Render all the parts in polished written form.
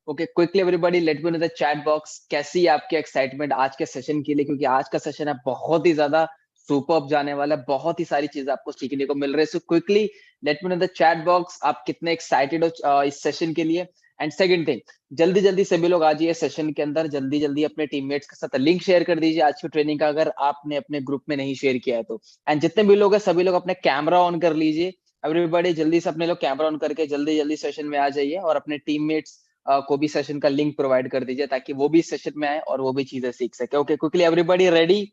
Okay, quickly everybody let me know the chat box, कैसी है आपकी एक्साइटमेंट आज के सेशन के लिए, क्योंकि आज का सेशन है बहुत ही ज्यादा सुपर्ब जाने वाला है, बहुत ही सारी चीजें आपको सीखने को मिल रही है। So quickly let me know the chat box, आप कितने एक्साइटेड हो इस सेशन के लिए। एंड सेकंड थिंग, जल्दी जल्दी सभी लोग आ जाइए सेशन के अंदर, जल्दी जल्दी अपने टीममेट्स के साथ लिंक शेयर कर दीजिए आज की ट्रेनिंग का, अगर आपने अपने ग्रुप में नहीं शेयर किया है तो। एंड जितने भी लोग हैं सभी लोग अपने कैमरा ऑन कर लीजिए। एवरीबॉडी जल्दी से अपने लोग कैमरा ऑन करके जल्दी जल्दी सेशन में आ जाइए, और अपने टीममेट्स को भी सेशन का लिंक प्रोवाइड कर दीजिए ताकि वो भी सेशन में आए और वो भी चीजें सीख सके। Okay, quickly everybody ready?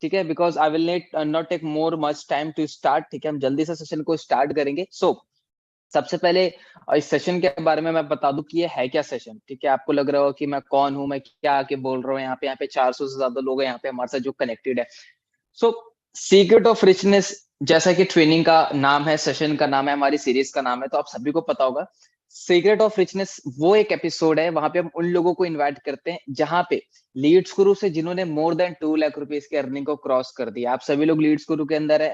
ठीक है, because I will not take more much time to start. ठीक है, हम जल्दी से सेशन को स्टार्ट करेंगे। सो सबसे पहले इस सेशन के बारे में मैं बता दूं कि ये है क्या सेशन। ठीक है, आपको लग रहा हो कि मैं कौन हूं, मैं क्या आके बोल रहा हूँ यहाँ पे 400 से ज्यादा लोग हैं यहाँ पे हमारे साथ जो कनेक्टेड है। सो सीक्रेट ऑफ रिचनेस, जैसा कि ट्रेनिंग का नाम है, सेशन का नाम है, हमारी सीरीज का नाम है, तो आप सभी को पता होगा सीक्रेट ऑफ रिचनेस वो एक एपिसोड है, वहां पे हम उन लोगों को इनवाइट करते हैं जहां पे लीड्स गुरु से जिन्होंने मोर देन 2 लाख रुपीज की अर्निंग को क्रॉस कर दिया। आप सभी लोग लीड्स गुरु के अंदर है,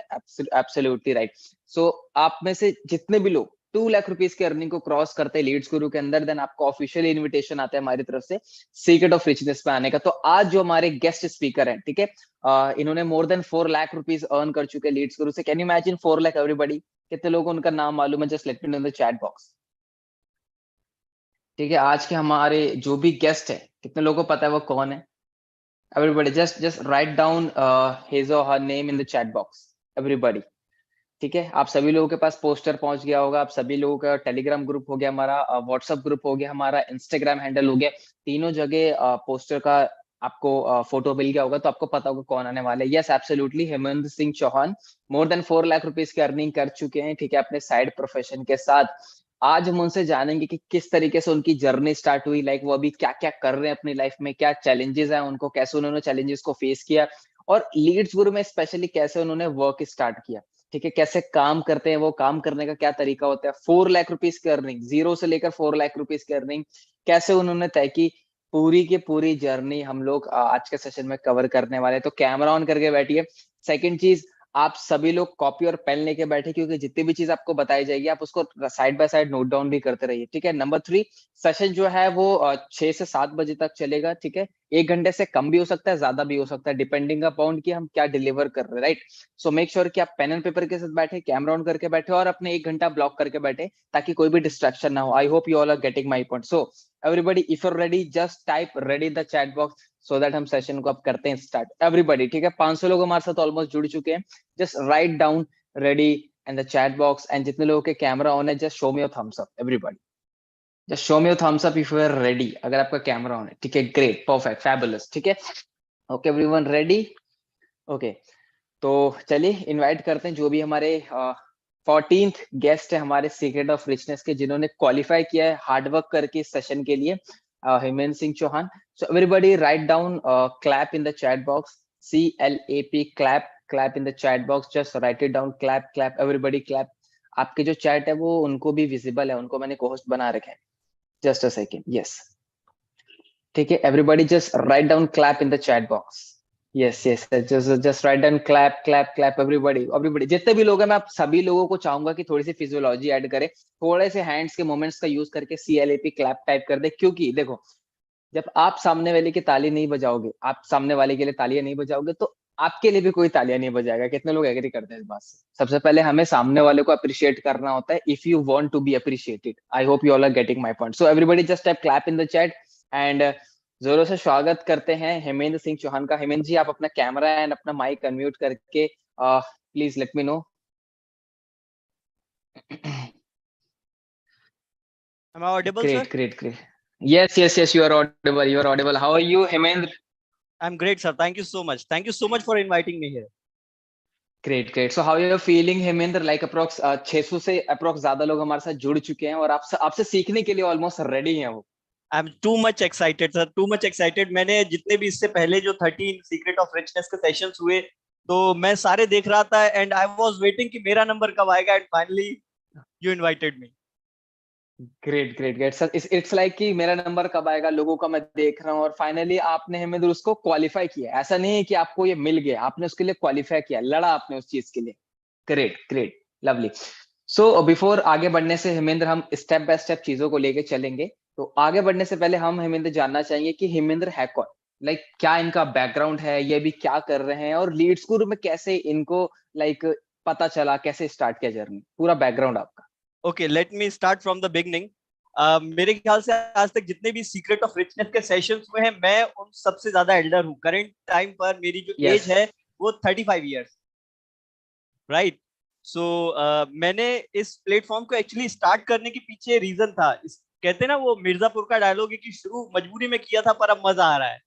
एब्सोल्युटली राइट। सो आप में से जितने भी लोग 2 लाख रुपीज की अर्निंग को क्रॉस करते हैं लीड्स गुरु के अंदर, देन आपको ऑफिशियली इन्विटेशन आता है हमारी तरफ से सीक्रेट ऑफ रिचनेस पे आने का। तो आज जो हमारे गेस्ट स्पीकर हैं, ठीक है, इन्होंने मोर देन 4 लाख रुपीज अर्न कर चुके हैं लीड्स गुरु से। Can you imagine 4 lakh? Everybody कितने लोगों को उनका नाम मालूम है? Just let me know in the chat box. ठीक है, आज के हमारे जो भी गेस्ट है, कितने लोगों को पता है वो कौन है? Everybody just write down his और her name in the chat box, everybody. ठीक है, आप सभी लोगों के पास पोस्टर पहुंच गया होगा, आप सभी लोगों का टेलीग्राम ग्रुप हो गया हमारा, व्हाट्सएप ग्रुप हो गया हमारा, इंस्टाग्राम हैंडल हो गया, तीनों जगह पोस्टर का आपको फोटो मिल गया होगा, तो आपको पता होगा कौन आने वाले। Yes absolutely, Hemant Singh Chauhan more than 4 lakh rupees की अर्निंग कर चुके हैं, ठीक है, अपने साइड प्रोफेशन के साथ। आज हम उनसे जानेंगे कि किस तरीके से उनकी जर्नी स्टार्ट हुई, लाइक वो अभी क्या क्या कर रहे हैं अपनी लाइफ में, क्या चैलेंजेस हैं उनको, कैसे उन्होंने चैलेंजेस को फेस किया, और लीड्स गुरु में स्पेशली कैसे उन्होंने वर्क स्टार्ट किया। ठीक है, कैसे काम करते हैं वो, काम करने का क्या तरीका होता है, 4 लाख रुपीज की अर्निंग, जीरो से लेकर 4 लाख रुपीज की अर्निंग कैसे उन्होंने तय की, पूरी की पूरी जर्नी हम लोग आज के सेशन में कवर करने वाले हैं। तो कैमरा ऑन करके बैठिए। सेकंड चीज, आप सभी लोग कॉपी और पेन लेके बैठे, क्योंकि जितनी भी चीज आपको बताई जाएगी आप उसको side by side note down भी करते रहिए। ठीक है, नंबर 3, सेशन जो है वो 6 से 7 बजे तक चलेगा। ठीक है, 1 घंटे से कम भी हो सकता है, ज्यादा भी हो सकता है, डिपेंडिंग अपॉन कि हम क्या डिलीवर कर रहे हैं, राइट। सो मेक श्योर कि आप पेन एंड पेपर के साथ बैठे, कैमरा ऑन करके बैठे, और अपने 1 घंटा ब्लॉक करके बैठे ताकि कोई भी डिस्ट्रैक्शन ना हो। I hope you all are getting my point. So everybody if your ready just type ready in the chat box, so that हम सेशन को अब करते हैं स्टार्ट। एवरीबॉडी, ठीक है, 500 लोग हमारे साथ ऑलमोस्ट जुड़ चुके हैं। Just write down ready in the chat box, and जितने लोगों के कैमरा ऑन है just show me your thumbs up. Everybody just show me your thumbs up if you are ready, अगर आपका कैमरा ऑन है। ठीक है, ग्रेट, परफेक्ट, फैबुलस। ठीक है, ओके एवरीवन रेडी? ओके, तो चलिए इनवाइट करते हैं जो भी हमारे 14th गेस्ट है हमारे सीक्रेट ऑफ रिचनेस के, जिन्होंने क्वालिफाई किया है हार्डवर्क करके इस सेशन के लिए, Hemant Singh Chauhan. So everybody write down clap in the chat box, CLAP, clap, clap in the chat box, just write it down, clap clap, everybody clap. आपके जो चैट है वो उनको भी विजिबल है, उनको मैंने को-होस्ट बना रखे हैं। Just a second, yes. ठीक है, everybody just write down clap in the chat box. Yes yes, just write down clap clap clap, everybody everybody, जितने भी लोग हैं मैं आप सभी लोगों को चाहूंगा कि थोड़ी सी फिजियोलॉजी ऐड करें, थोड़े से हैंड्स के मूवमेंट्स का यूज करके CLAP क्लैप टाइप कर दे। क्योंकि देखो, जब आप सामने वाले की ताली नहीं बजाओगे, आप सामने वाले के लिए तालियां नहीं बजाओगे, तो आपके लिए भी कोई तालियां नहीं बजाएगा। कितने लोग एग्री करते हैं इस बात से? सबसे पहले हमें सामने वाले को अप्रिशिएट करना होता है if you want to be appreciated. I hope you all are getting my point. So everybody just type clap in the chat, and जोरों से स्वागत करते हैं हेमेंद्र सिंह चौहान का। हेमेंद्र जी, आप अपना कैमरा एंड अपना माइक अनम्यूट करके please let me know. Am I audible, sir? Great, great, great. Yes, you are audible. You are audible. How are you, Hemendra? I'm great, sir. Thank you so much. Thank you so much for inviting me here. Great, great. So how are you feeling, Hemendra? Like approx 600 से approx ज्यादा लोग हमारे साथ जुड़ चुके हैं और आपसे सीखने के लिए ऑलमोस्ट रेडी हैं वो। I'm too much excited, sir. Too much excited. मैंने जितने भी इससे पहले जो 13 सीक्रेट ऑफ रिचनेस के सेशंस हुए, तो मैं सारे देख रहा था एंड आई वाज वेटिंग कि मेरा नंबर कब आएगा, and finally you invited me. Great great great sir, it's like कि मेरा नंबर कब आएगा, लोगों का मैं देख रहा हूँ, और फाइनली आपने हेमेंद्र उसको क्वालिफाई किया। ऐसा नहीं है कि आपको ये मिल गया, आपने उसके लिए क्वालिफाई किया, लड़ा आपने उस चीज के लिए। Great great, lovely. So before आगे बढ़ने से हेमेंद्र, हम स्टेप बाय स्टेप चीजों को लेके चलेंगे। तो आगे बढ़ने से पहले हम हेमेंद्र जानना चाहेंगे कि हेमेंद्र है कौन, लाइक क्या इनका बैकग्राउंड है, ये भी क्या कर रहे हैं, और लीड स्कूल में कैसे इनको लाइक पता चला, कैसे स्टार्ट किया जर्नी, पूरा बैकग्राउंड आपका। Okay, let me start from the beginning. मेरे ख्याल से आज तक जितने भी सीक्रेट ऑफ रिचनेस के सेशंस हुए हैं, मैं उन सबसे ज्यादा एल्डर हूँ। करंट टाइम पर मेरी जो यस। एज है वो 35 ईयर्स, राइट। सो मैंने इस प्लेटफॉर्म को एक्चुअली स्टार्ट करने के पीछे रीजन था। कहते हैं ना वो मिर्जापुर का डायलॉग है कि शुरू मजबूरी में किया था पर अब मजा आ रहा है।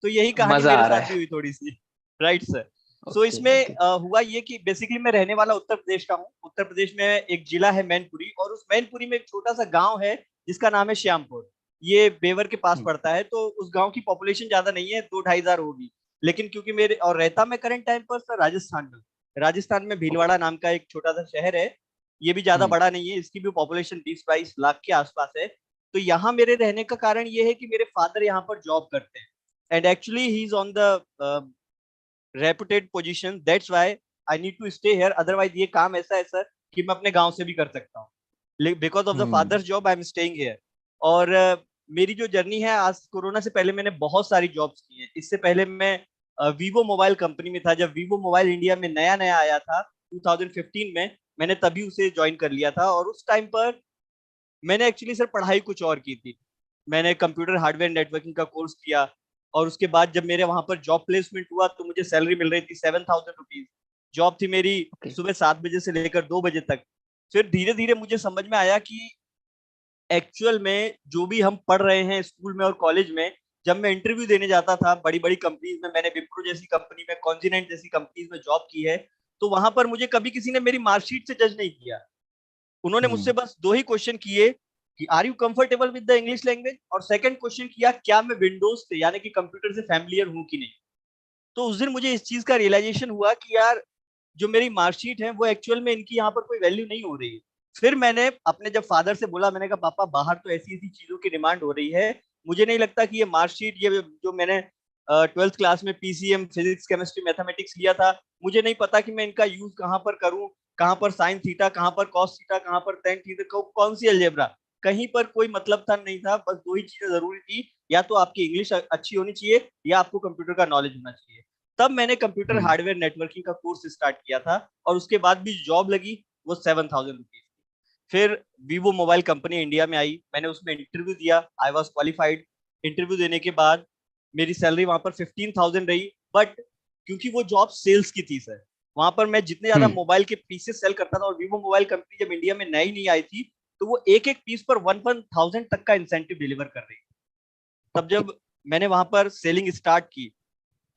तो यही कहानी मजा मेरे आ रहा साथ भी है। हुई थोड़ी सी, राइट सर। सो ओके इसमें ओके। हुआ ये कि बेसिकली मैं रहने वाला उत्तर प्रदेश का हूँ। उत्तर प्रदेश में एक जिला है मैनपुरी, और उस मैनपुरी में एक छोटा सा गांव है जिसका नाम है श्यामपुर। ये बेवर के पास पड़ता है। तो उस गांव की पॉपुलेशन ज्यादा नहीं है, 2-2.5 हजार होगी। लेकिन क्योंकि मेरे और रहता मैं करंट टाइम पर सर राजस्थान में। राजस्थान में ओके। भीलवाड़ा नाम का एक छोटा सा शहर है। ये भी ज्यादा हम्म। बड़ा नहीं है, इसकी भी पॉपुलेशन 20-22 लाख के आसपास है। तो यहाँ मेरे रहने का कारण ये है कि मेरे फादर यहाँ पर जॉब करते हैं, and actually he is on the reputed position, that's why I need to stay here. Otherwise ये काम ऐसा है सर कि मैं अपने गांव से भी कर सकता हूँ। Because of the hmm. Father's job I am staying here. और मेरी जो जर्नी है, आज कोरोना से पहले मैंने बहुत सारी जॉब्स की हैं। इससे पहले मैं वीवो मोबाइल कंपनी में था। जब वीवो मोबाइल इंडिया में नया नया आया था 2015 में, मैंने तभी उसे ज्वाइन कर लिया था। और उस टाइम पर मैंने एक्चुअली सर पढ़ाई कुछ और की थी। मैंने कंप्यूटर हार्डवेयर नेटवर्किंग का कोर्स किया। और उसके बाद जब मेरे वहां पर जॉब प्लेसमेंट हुआ तो मुझे सैलरी मिल रही थी 7,000 रुपीज। जॉब थी मेरी ओके। सुबह 7 बजे से लेकर 2 बजे तक। फिर धीरे धीरे मुझे समझ में आया कि एक्चुअल में जो भी हम पढ़ रहे हैं स्कूल में और कॉलेज में, जब मैं इंटरव्यू देने जाता था बड़ी बड़ी कंपनीज में, मैंने विप्रो जैसी कंपनी में, कॉन्जिनेंट जैसी कंपनीज में जॉब की है, तो वहां पर मुझे कभी किसी ने मेरी मार्कशीट से जज नहीं किया। उन्होंने मुझसे हम्म। बस दो ही क्वेश्चन किए कि are you comfortable with the English language, और सेकंड क्वेश्चन किया क्या मैं विंडोज से यानी कि कंप्यूटर से फैमिलियर हूं कि नहीं। तो उस दिन मुझे इस चीज का रियलाइजेशन हुआ कि यार जो मेरी मार्कशीट है वो एक्चुअल में इनकी यहाँ पर कोई वैल्यू नहीं हो रही है। फिर मैंने अपने जब फादर से बोला, मैंने कहा पापा बाहर तो ऐसी ऐसी चीजों की डिमांड हो रही है, मुझे नहीं लगता कि ये मार्कशीट, ये जो मैंने 12th क्लास में पीसीएम फिजिक्स केमिस्ट्री मैथमेटिक्स लिया था, मुझे नहीं पता कि मैं इनका यूज कहाँ पर करूँ। कहाँ पर साइन थीटा, कहाँ पर कॉस थीटा, कहाँ पर टेन थीटा, कौन सी अलजेब्रा, कहीं पर कोई मतलब था नहीं था। बस दो ही चीजें जरूरी थी, या तो आपकी इंग्लिश अच्छी होनी चाहिए या आपको कंप्यूटर का नॉलेज होना चाहिए। तब मैंने कंप्यूटर हम्म। हार्डवेयर नेटवर्किंग का कोर्स स्टार्ट किया था। और उसके बाद भी जॉब लगी वो 7,000 रुपीज। फिर वीवो मोबाइल कंपनी इंडिया में आई, मैंने उसमें इंटरव्यू दिया, आई वॉज क्वालिफाइड। इंटरव्यू देने के बाद मेरी सैलरी वहां पर 15,000 रही। बट क्योंकि वो जॉब सेल्स की थी सर, वहां पर मैं जितने ज्यादा हम्म। मोबाइल के पीसेस सेल करता था, और वीवो मोबाइल कंपनी जब इंडिया में नई नहीं आई थी, तो वो एक एक पीस पर 1,000 तक का इंसेंटिव डिलीवर कर रही थी। तब ओके। जब मैंने वहां पर सेलिंग स्टार्ट की,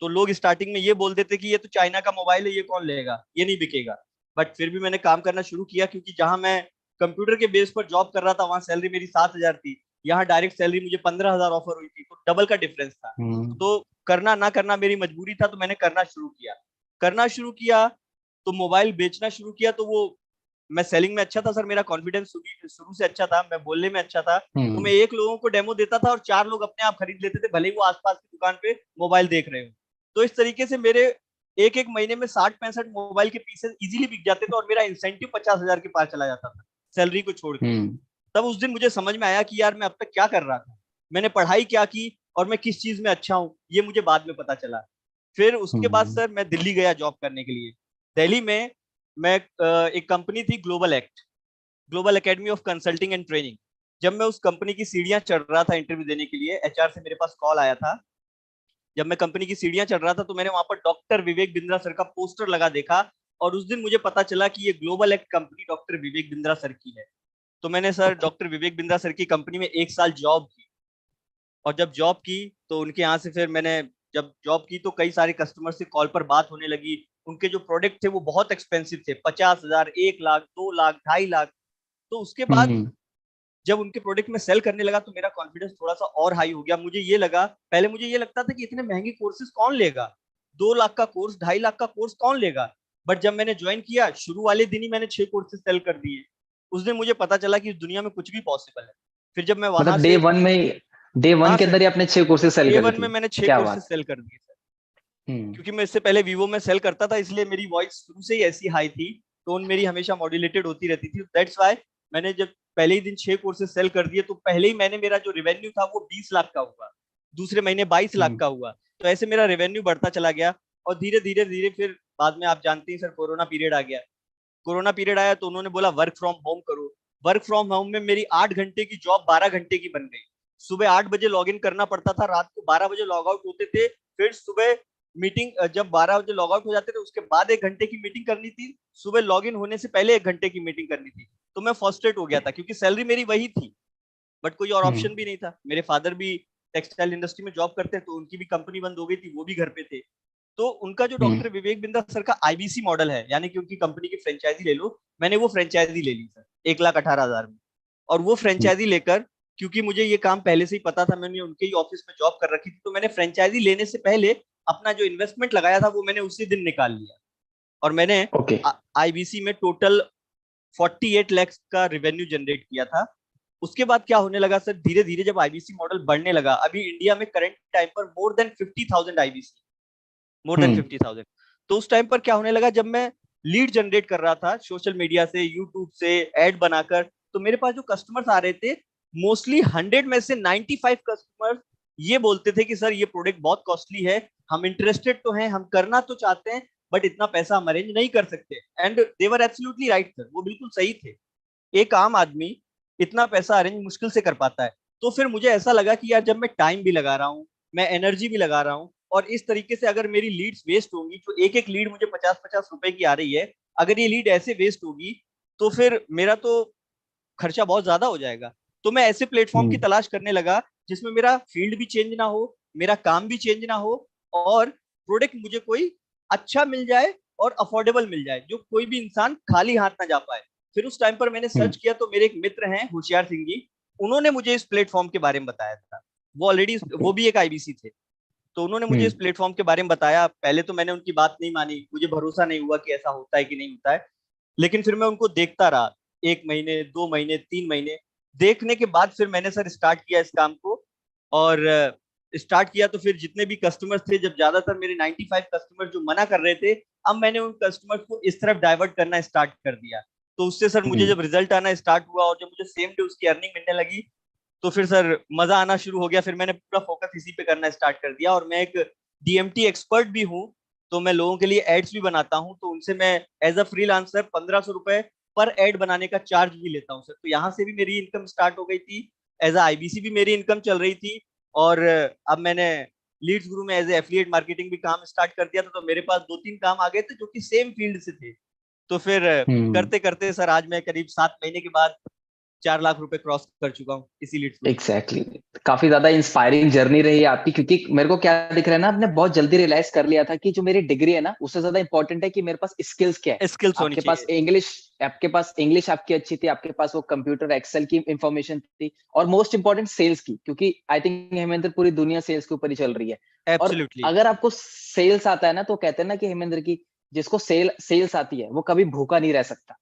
तो लोग स्टार्टिंग में ये बोल देते कि ये तो चाइना का मोबाइल है, ये कौन लेगा, ये नहीं बिकेगा। बट फिर भी मैंने काम करना शुरू किया, क्योंकि जहां मैं कंप्यूटर के बेस पर जॉब कर रहा था वहां सैलरी मेरी 7,000 थी। यहाँ डायरेक्ट सैलरी मुझे 15,000 ऑफर हुई थी, तो डबल का डिफरेंस था। हम्म। तो करना ना करना मेरी मजबूरी था, तो मैंने करना शुरू किया। तो मोबाइल बेचना शुरू किया। तो वो मैं सेलिंग में अच्छा था सर, मेरा कॉन्फिडेंस शुरू से अच्छा था, मैं बोलने में अच्छा था। तो मैं हम्म। एक लोगों को डेमो देता था और 4 लोग अपने आप खरीद लेते थे, भले ही वो आसपास की दुकान पे मोबाइल देख रहे हो। तो इस तरीके से मेरे एक एक महीने में 60-65 मोबाइल के पीसेस इजीली बिक जाते थे, और मेरा इंसेंटिव 50,000 के पार चला जाता था, सैलरी को छोड़ के। हम्म। तब उस दिन मुझे समझ में आया कि यार मैं अब तक क्या कर रहा था, मैंने पढ़ाई क्या की और मैं किस चीज में अच्छा हूँ, ये मुझे बाद में पता चला। फिर उसके बाद हम्म। सर मैं दिल्ली गया जॉब करने के लिए। दिल्ली में मैं एक कंपनी थी global act, global academy of consulting and training. जब मैं उस कंपनी की सीढ़ियां चढ़ रहा था इंटरव्यू देने के लिए, एचआर से मेरे पास कॉल आया था। जब मैं कंपनी की सीढ़ियां चढ़ रहा था तो मैंने वहां पर डॉक्टर विवेक बिंद्रा सर का पोस्टर लगा देखा, और उस दिन मुझे पता चला कि ये global act company doctor Vivek Bindra sir की है। तो मैंने sir okay. Doctor Vivek Bindra sir की कंपनी में 1 साल जॉब की। और जब जॉब की तो उनके यहाँ से फिर मैंने जब जॉब की तो कई सारे कस्टमर से कॉल पर बात होने लगी। उनके जो प्रोडक्ट थे वो बहुत एक्सपेंसिव थे, 50,000, 1 लाख, 2 लाख, 2.5 लाख। तो उसके बाद हम्म। जब उनके प्रोडक्ट में सेल करने लगा तो मेरा कॉन्फिडेंस थोड़ा सा और हाई हो गया। मुझे ये लगा, पहले मुझे ये लगता था कि इतने महंगे कोर्सेज कौन लेगा, 2 लाख का कोर्स, 2.5 लाख का कोर्स कौन लेगा। बट जब मैंने ज्वाइन किया, शुरू वाले दिन ही मैंने 6 कोर्सेज सेल कर दिए। उस दिन मुझे पता चला कि इस दुनिया में कुछ भी पॉसिबल है। फिर जब मैं वहां मतलब से, डे वन हाँ के सर, अंदर ही आपने 6 कोर्सेज सेल डे कर वन में दिए। मैंने छह क्या कोर्सेज बात सेल कर दिए सर। है। हम्म। क्योंकि मैं इससे पहले वीवो में सेल करता था, इसलिए मेरी वॉइस शुरू से ही ऐसी हाई थी, टोन मेरी हमेशा मॉड्यूलेटेड होती रहती थी, दैट्स व्हाई मैंने जब पहले ही दिन 6 कोर्सेज सेल कर दिए, तो पहले ही मैंने, मेरा जो रेवेन्यू था वो 20 लाख का हुआ, दूसरे महीने 22 लाख का हुआ। तो ऐसे मेरा रेवेन्यू बढ़ता चला गया। और धीरे धीरे धीरे फिर बाद में आप जानते हैं सर, कोरोना पीरियड आ गया। कोरोना पीरियड आया तो उन्होंने बोला वर्क फ्रॉम होम करो। वर्क फ्रॉम होम में मेरी 8 घंटे की जॉब 12 घंटे की बन गई। सुबह 8 बजे लॉग इन करना पड़ता था, रात को 12 बजे लॉग आउट होते थे। फिर सुबह मीटिंग, जब 12 बजे लॉग आउट हो जाते थे उसके बाद 1 घंटे की मीटिंग करनी थी, सुबह लॉग इन होने से पहले 1 घंटे की मीटिंग करनी थी। तो मैं फ्रस्ट्रेट हो गया था, क्योंकि सैलरी मेरी वही थी, बट कोई और ऑप्शन भी नहीं था। मेरे फादर भी टेक्सटाइल इंडस्ट्री में जॉब करते हैं, तो उनकी भी कंपनी बंद हो गई थी, वो भी घर पे थे। तो उनका जो डॉक्टर विवेक बिंद्रा सर का आईबीसी मॉडल है, यानी कि उनकी कंपनी की फ्रेंचाइजी ले लो, मैंने वो फ्रेंचाइजी ले ली सर 1,18,000 में। और वो फ्रेंचाइजी लेकर, क्योंकि मुझे ये काम पहले से ही पता था, मैंने उनके ही ऑफिस में जॉब कर रखी थी, तो मैंने फ्रेंचाइजी लेने से पहले अपना जो इन्वेस्टमेंट लगाया था वो मैंने उसी दिन निकाल लिया। और मैंने ओके। आईबीसी में टोटल 48 लाख का रेवेन्यू जनरेट किया था। उसके बाद क्या होने लगा सर, धीरे धीरे जब आईबीसी मॉडल बढ़ने लगा, अभी इंडिया में करंट टाइम पर more than 50,000 IBC, more than 50,000। तो उस टाइम पर क्या होने लगा, जब मैं लीड जनरेट कर रहा था सोशल मीडिया से, यूट्यूब से एड बनाकर, तो मेरे पास जो कस्टमर्स आ रहे थे, मोस्टली 100 में से 95 कस्टमर्स ये बोलते थे कि सर ये प्रोडक्ट बहुत कॉस्टली है, हम इंटरेस्टेड तो हैं, हम करना तो चाहते हैं, बट इतना पैसा हम अरेंज नहीं कर सकते। And they were absolutely right sir, वो बिल्कुल सही थे। एक आम आदमी इतना पैसा अरेंज मुश्किल से कर पाता है। तो फिर मुझे ऐसा लगा कि यार, जब मैं टाइम भी लगा रहा हूँ, मैं एनर्जी भी लगा रहा हूँ, और इस तरीके से अगर मेरी लीड्स वेस्ट होंगी, जो एक एक लीड मुझे 50-50 रुपए की आ रही है, अगर ये लीड ऐसे वेस्ट होगी, तो फिर मेरा तो खर्चा बहुत ज्यादा हो जाएगा। तो मैं ऐसे प्लेटफॉर्म की तलाश करने लगा जिसमें मेरा फील्ड भी चेंज ना हो, मेरा काम भी चेंज ना हो, और प्रोडक्ट मुझे कोई अच्छा मिल जाए और अफोर्डेबल मिल जाए, जो कोई भी इंसान खाली हाथ ना जा पाए। फिर उस टाइम पर मैंने सर्च किया, तो मेरे एक मित्र हैं होशियार सिंह जी, उन्होंने मुझे इस प्लेटफॉर्म के बारे में बताया था। वो ऑलरेडी, वो भी एक आईबीसी थे, तो उन्होंने मुझे इस प्लेटफॉर्म के बारे में बताया। पहले तो मैंने उनकी बात नहीं मानी, मुझे भरोसा नहीं हुआ कि ऐसा होता है कि नहीं होता है। लेकिन फिर मैं उनको देखता रहा, 1 महीने, 2 महीने, 3 महीने देखने के बाद फिर मैंने सर स्टार्ट किया इस काम को। और स्टार्ट किया तो फिर जितने भी कस्टमर्स थे, जब ज्यादातर मेरे 95 कस्टमर जो मना कर रहे थे, अब मैंने उन कस्टमर्स को इस तरफ डाइवर्ट करना स्टार्ट कर दिया। तो उससे सर मुझे जब रिजल्ट आना स्टार्ट हुआ, और जब मुझे सेम डे उसकी अर्निंग मिलने लगी, तो फिर सर मजा आना शुरू हो गया। फिर मैंने पूरा फोकस इसी पे करना स्टार्ट कर दिया। और मैं एक डीएमटी एक्सपर्ट भी हूँ, तो मैं लोगों के लिए एड्स भी बनाता हूँ, तो उनसे मैं एज अ फ्रीलांसर 1,500 रुपए पर एड बनाने का चार्ज भी लेता हूँ सर। तो यहाँ से भी मेरी इनकम स्टार्ट हो गई थी, एज अ आईबीसी भी मेरी इनकम चल रही थी। और अब मैंने लीड्स गुरु में एज ए एफिलिएट मार्केटिंग भी काम स्टार्ट कर दिया था, तो मेरे पास 2-3 काम आ गए थे जो कि सेम फील्ड से थे। तो फिर करते करते सर आज मैं करीब 7 महीने के बाद 4 लाख रुपए क्रॉस कर चुका हूँ इसी लीड्स गुरु में। Exactly exactly. काफी ज्यादा इंस्पायरिंग जर्नी रही है आपकी, क्योंकि मेरे को क्या दिख रहा है ना, आपने बहुत जल्दी रियलाइज कर लिया था कि जो मेरी डिग्री है ना, उससे ज्यादा इंपॉर्टेंट है कि मेरे पास स्किल्स क्या है। स्किल्स होनी चाहिए। आपके पास इंग्लिश आपकी अच्छी थी, आपके पास वो कंप्यूटर एक्सेल की इंफॉर्मेशन थी, और मोस्ट इंपॉर्टेंट सेल्स की, क्योंकि आई थिंक हेमेंद्र पूरी दुनिया सेल्स के ऊपर ही चल रही है। और एब्सोल्युटली। अगर आपको सेल्स आता है ना, तो कहते हैं ना कि हेमेंद्र की जिसको सेल्स आती है वो कभी भूखा नहीं रह सकता।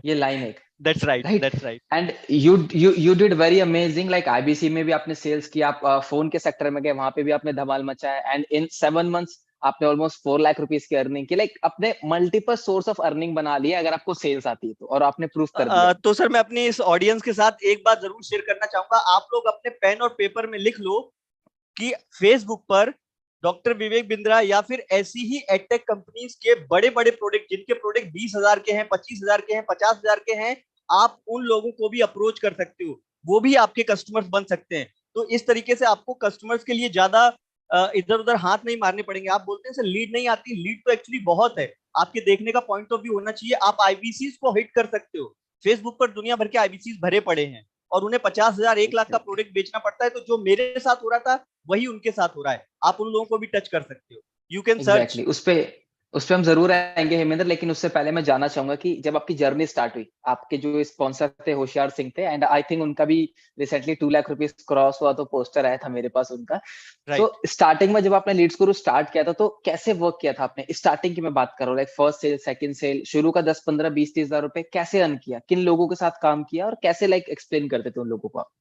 ये लाइन है, that's right, right. That's right. And you did very amazing, like IBC में भी आपने सेल्स किया, आप फोन के सेक्टर में गए, वहां पे भी आपने धमाल मचाया, एंड इन 7 months आपने ऑलमोस्ट 4 लाख रुपीस की अर्निंग की। लाइक अपने मल्टीपल सोर्स ऑफ अर्निंग बना लिया अगर आपको सेल्स आती है तो, और आपने प्रूफ कर दिया। तो सर मैं अपनी इस ऑडियंस के साथ एक बात जरूर शेयर करना चाहूंगा। आप लोग अपने पेन और पेपर में लिख लो कि फेसबुक पर डॉक्टर विवेक बिंद्रा या फिर ऐसी ही एडटेक कंपनीज के बड़े बड़े प्रोडक्ट, जिनके प्रोडक्ट 20,000 के हैं, 25,000 के हैं, 50,000 के हैं, आप उन लोगों को भी अप्रोच कर सकते हो, वो भी आपके कस्टमर्स बन सकते हैं। तो इस तरीके से आपको कस्टमर्स के लिए ज्यादा इधर उधर हाथ नहीं मारने पड़ेंगे। आप बोलते हैं सर लीड नहीं आती, लीड तो एक्चुअली बहुत है। आपके देखने का पॉइंट ऑफ व्यू होना चाहिए, आप आईबीसीज को हिट कर सकते हो। फेसबुक पर दुनिया भर के आईबीसीज भरे पड़े हैं, और उन्हें 50,000, 1 लाख का प्रोडक्ट बेचना पड़ता है। तो जो मेरे साथ हो रहा था वही उनके साथ हो रहा है, आप उन लोगों को भी टच कर सकते हो। You can search. एग्जैक्टली उस पे हम जरूर आएंगे हेमेंद्र, लेकिन उससे पहले मैं जानना चाहूंगा कि जब आपकी जर्नी स्टार्ट हुई, आपके जो स्पॉन्सर थे होशियार सिंह थे, एंड आई थिंक उनका भी रिसेंटली 2 लाख रुपीस क्रॉस हुआ, तो पोस्टर आया था मेरे पास उनका। तो राइट। स्टार्टिंग में जब आपने लीड्स गुरु स्टार्ट किया था, तो कैसे वर्क किया था आपने? स्टार्टिंग की मैं बात कर रहा हूँ, like first sale, second sale, शुरू का 10, 15, 20, 30 हजार रुपए कैसे अर्न किया, किन लोगों के साथ काम किया, और कैसे लाइक एक्सप्लेन करते थे उन लोगों को आप?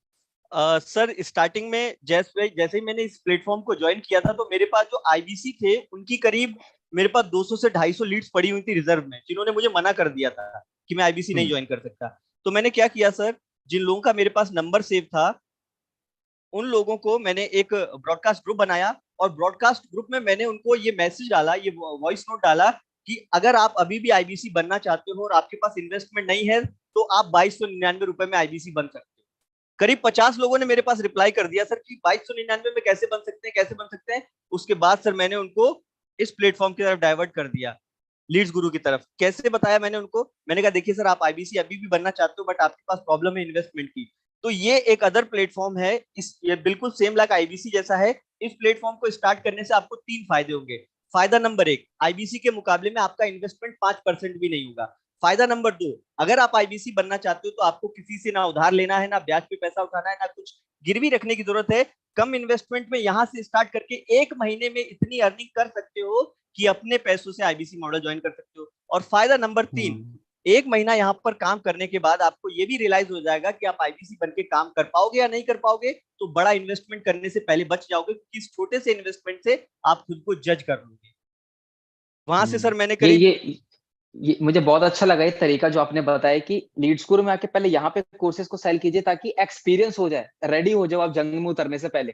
सर स्टार्टिंग में जैसे जैसे ही मैंने इस प्लेटफॉर्म को ज्वाइन किया था, तो मेरे पास जो आईबीसी थे उनकी करीब मेरे पास 200 से 250 लीड्स पड़ी हुई थी रिजर्व में, जिन्होंने मुझे मना कर दिया था कि मैं आईबीसी नहीं ज्वाइन कर सकता। तो मैंने क्या किया सर, जिन लोगों का मेरे पास नंबर सेव था, उन लोगों को मैंने एक ब्रॉडकास्ट ग्रुप बनाया, और ब्रॉडकास्ट ग्रुप में मैंने उनको ये मैसेज डाला, ये वॉइस नोट डाला कि अगर आप अभी भी आईबीसी बनना चाहते हो और आपके पास इन्वेस्टमेंट नहीं है, तो आप 2299 रुपए में आईबीसी बन सकते हो। करीब 50 लोगों ने मेरे पास रिप्लाई कर दिया, सर कि 2299 में कैसे बन सकते हैं, कैसे बन सकते हैं। उसके बाद सर मैंने उनको इस प्लेटफॉर्म की तरफ डाइवर्ट कर दिया, लीड्स गुरु की तरफ। कैसे बताया मैंने उनको, मैंने कहा देखिए सर, आप आईबीसी अभी भी बनना चाहते हो, बट आपके पास प्रॉब्लम है इन्वेस्टमेंट की, तो ये एक अदर प्लेटफॉर्म है, ये बिल्कुल सेम लाइक आईबीसी जैसा है। इस प्लेटफॉर्म को स्टार्ट करने से आपको 3 फायदे होंगे। फायदा नंबर 1, आईबीसी के मुकाबले में आपका इन्वेस्टमेंट 5% भी नहीं होगा। फायदा नंबर 2, अगर आप आईबीसी बनना चाहते हो तो आपको किसी से ना उधार लेना है, ना ब्याज पे पैसा उठाना है, ना कुछ गिरवी रखने की जरूरत है। कम इन्वेस्टमेंट में यहाँ से स्टार्ट करके 1 महीने में इतनी अर्निंग कर सकते हो कि अपने पैसों से आईबीसी मॉडल ज्वाइन कर सकते हो। और फायदा नंबर 3, 1 महीना यहाँ पर काम करने के बाद आपको ये भी रियलाइज हो जाएगा कि आप आईबीसी बन के काम कर पाओगे या नहीं कर पाओगे। तो बड़ा इन्वेस्टमेंट करने से पहले बच जाओगे, क्योंकि इस छोटे से इन्वेस्टमेंट से आप खुद को जज कर लोगे। वहां से सर मैंने ये करीब ये ये मुझे बहुत अच्छा लगा ये तरीका जो आपने बताया कि लीड स्कूल में आके पहले यहाँ पे कोर्सेज को सेल कीजिए ताकि एक्सपीरियंस हो जाए, रेडी हो जाओ आप जंग में उतरने से पहले।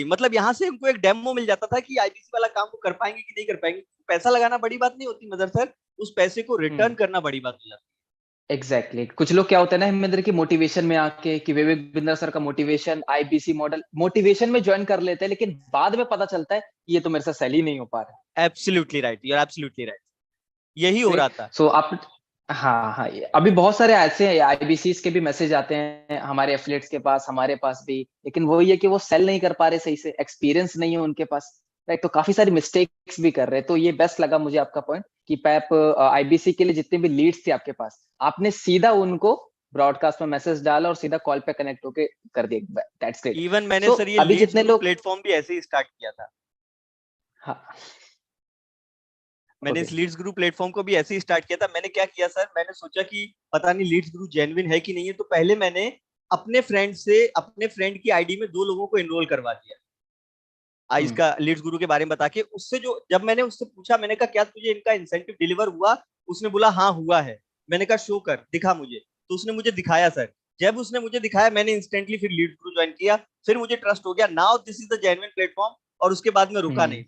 मतलब यहाँ से हमको एक डेमो मिल जाता था कि आईबीसी वाला काम वो कर पाएंगे कि नहीं कर पाएंगे। पैसा लगाना बड़ी बात नहीं होती मदर सर, उस पैसे को रिटर्न हम्म करना बड़ी बात हो जाती एग्जैक्टली कुछ लोग क्या होता है ना हेमेंद्र की मोटिवेशन में आके कि विवेक बिंद्रा सर का मोटिवेशन आईबीसी मॉडल मोटिवेशन में ज्वाइन कर लेते हैं, लेकिन बाद में पता चलता है कि ये तो मेरे से सेल ही नहीं हो पा रहा है। Absolutely right, you are absolutely right, यही हो है। रहा था। सो आप हाँ हाँ अभी बहुत सारे ऐसे आईबीसीस के भी मैसेज आते हैं हमारे एफिलिएट्स के पास, हमारे पास भी, लेकिन वही है कि वो सेल नहीं कर पा रहे सही से, एक्सपीरियंस नहीं है उनके पास, राइट। तो काफी सारी मिस्टेक्स भी कर रहे हैं। तो ये बेस्ट लगा मुझे आपका पॉइंट कि पैप आईबीसी के लिए जितने भी लीड्स थे आपके पास, आपने सीधा उनको ब्रॉडकास्ट में मैसेज डाला और सीधा कॉल पे कनेक्ट होके कर दिया। That's great. इवन मैंने सो सर ये अभी लीड्स जितने ग्रुप लोग प्लेटफॉर्म भी ऐसे ही स्टार्ट किया था। हाँ मैंने ओके इस लीड्स ग्रुप प्लेटफॉर्म को भी ऐसे ही स्टार्ट किया था। मैंने क्या किया सर, मैंने सोचा कि पता नहीं लीड्स ग्रुप जेन्युइन है कि नहीं है, तो पहले मैंने अपने फ्रेंड की आईडी में 2 लोगों को एनरोल करवा दिया, इसका लीड्स गुरु के बारे में बता के। उससे जो जब मैंने उससे पूछा, मैंने कहा क्या तुझे इनका इंसेंटिव डिलीवर हुआ, उसने बोला हाँ हुआ है। मैंने कहा शो कर, दिखा मुझे। तो उसने मुझे दिखाया सर। जब उसने मुझे दिखाया, मैंने इंस्टेंटली फिर लीड्स गुरु ज्वाइन किया। फिर मुझे ट्रस्ट हो गया, now this is the genuine platform. और उसके बाद में रुका नहीं,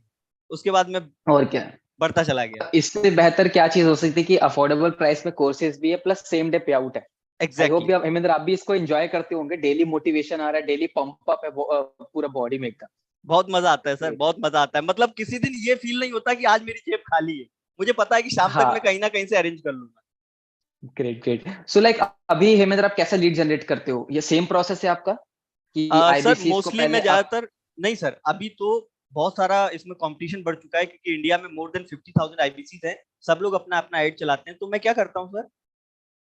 उसके बाद में और क्या, बढ़ता चला गया। इससे बेहतर क्या चीज हो सकती है कि अफोर्डेबल प्राइस में कोर्सेज भी है प्लस सेम डे पे आउट है। आई होप एग्जैक्टली भी हेमेंद्र आप भी इसको एंजॉय करते होंगे, डेली मोटिवेशन आ रहा है, डेली पंप अप है पूरा बॉडी में एकदम। बहुत मजा आता है सर, Great. बहुत मजा आता है। मतलब किसी दिन ये फील नहीं होता कि आज मेरी जेब खाली है, मुझे पता है कि शाम तक मैं हाँ कहीं ना कहीं से अरेंज कर लूंगा। Great great. सो लाइक अभी हेमेंद्र आप कैसा लीड जनरेट करते हो, ये सेम प्रोसेस है आपका कि सर आईबीसी को मोस्टली पहले मैं आप ज्यादातर नहीं सर, अभी तो बहुत सारा इसमें कंपटीशन बढ़ चुका है, क्योंकि इंडिया में मोर देन 50,000 आईबीसी हैं। सब लोग अपना अपना एड चलाते हैं। तो मैं क्या करता हूँ सर,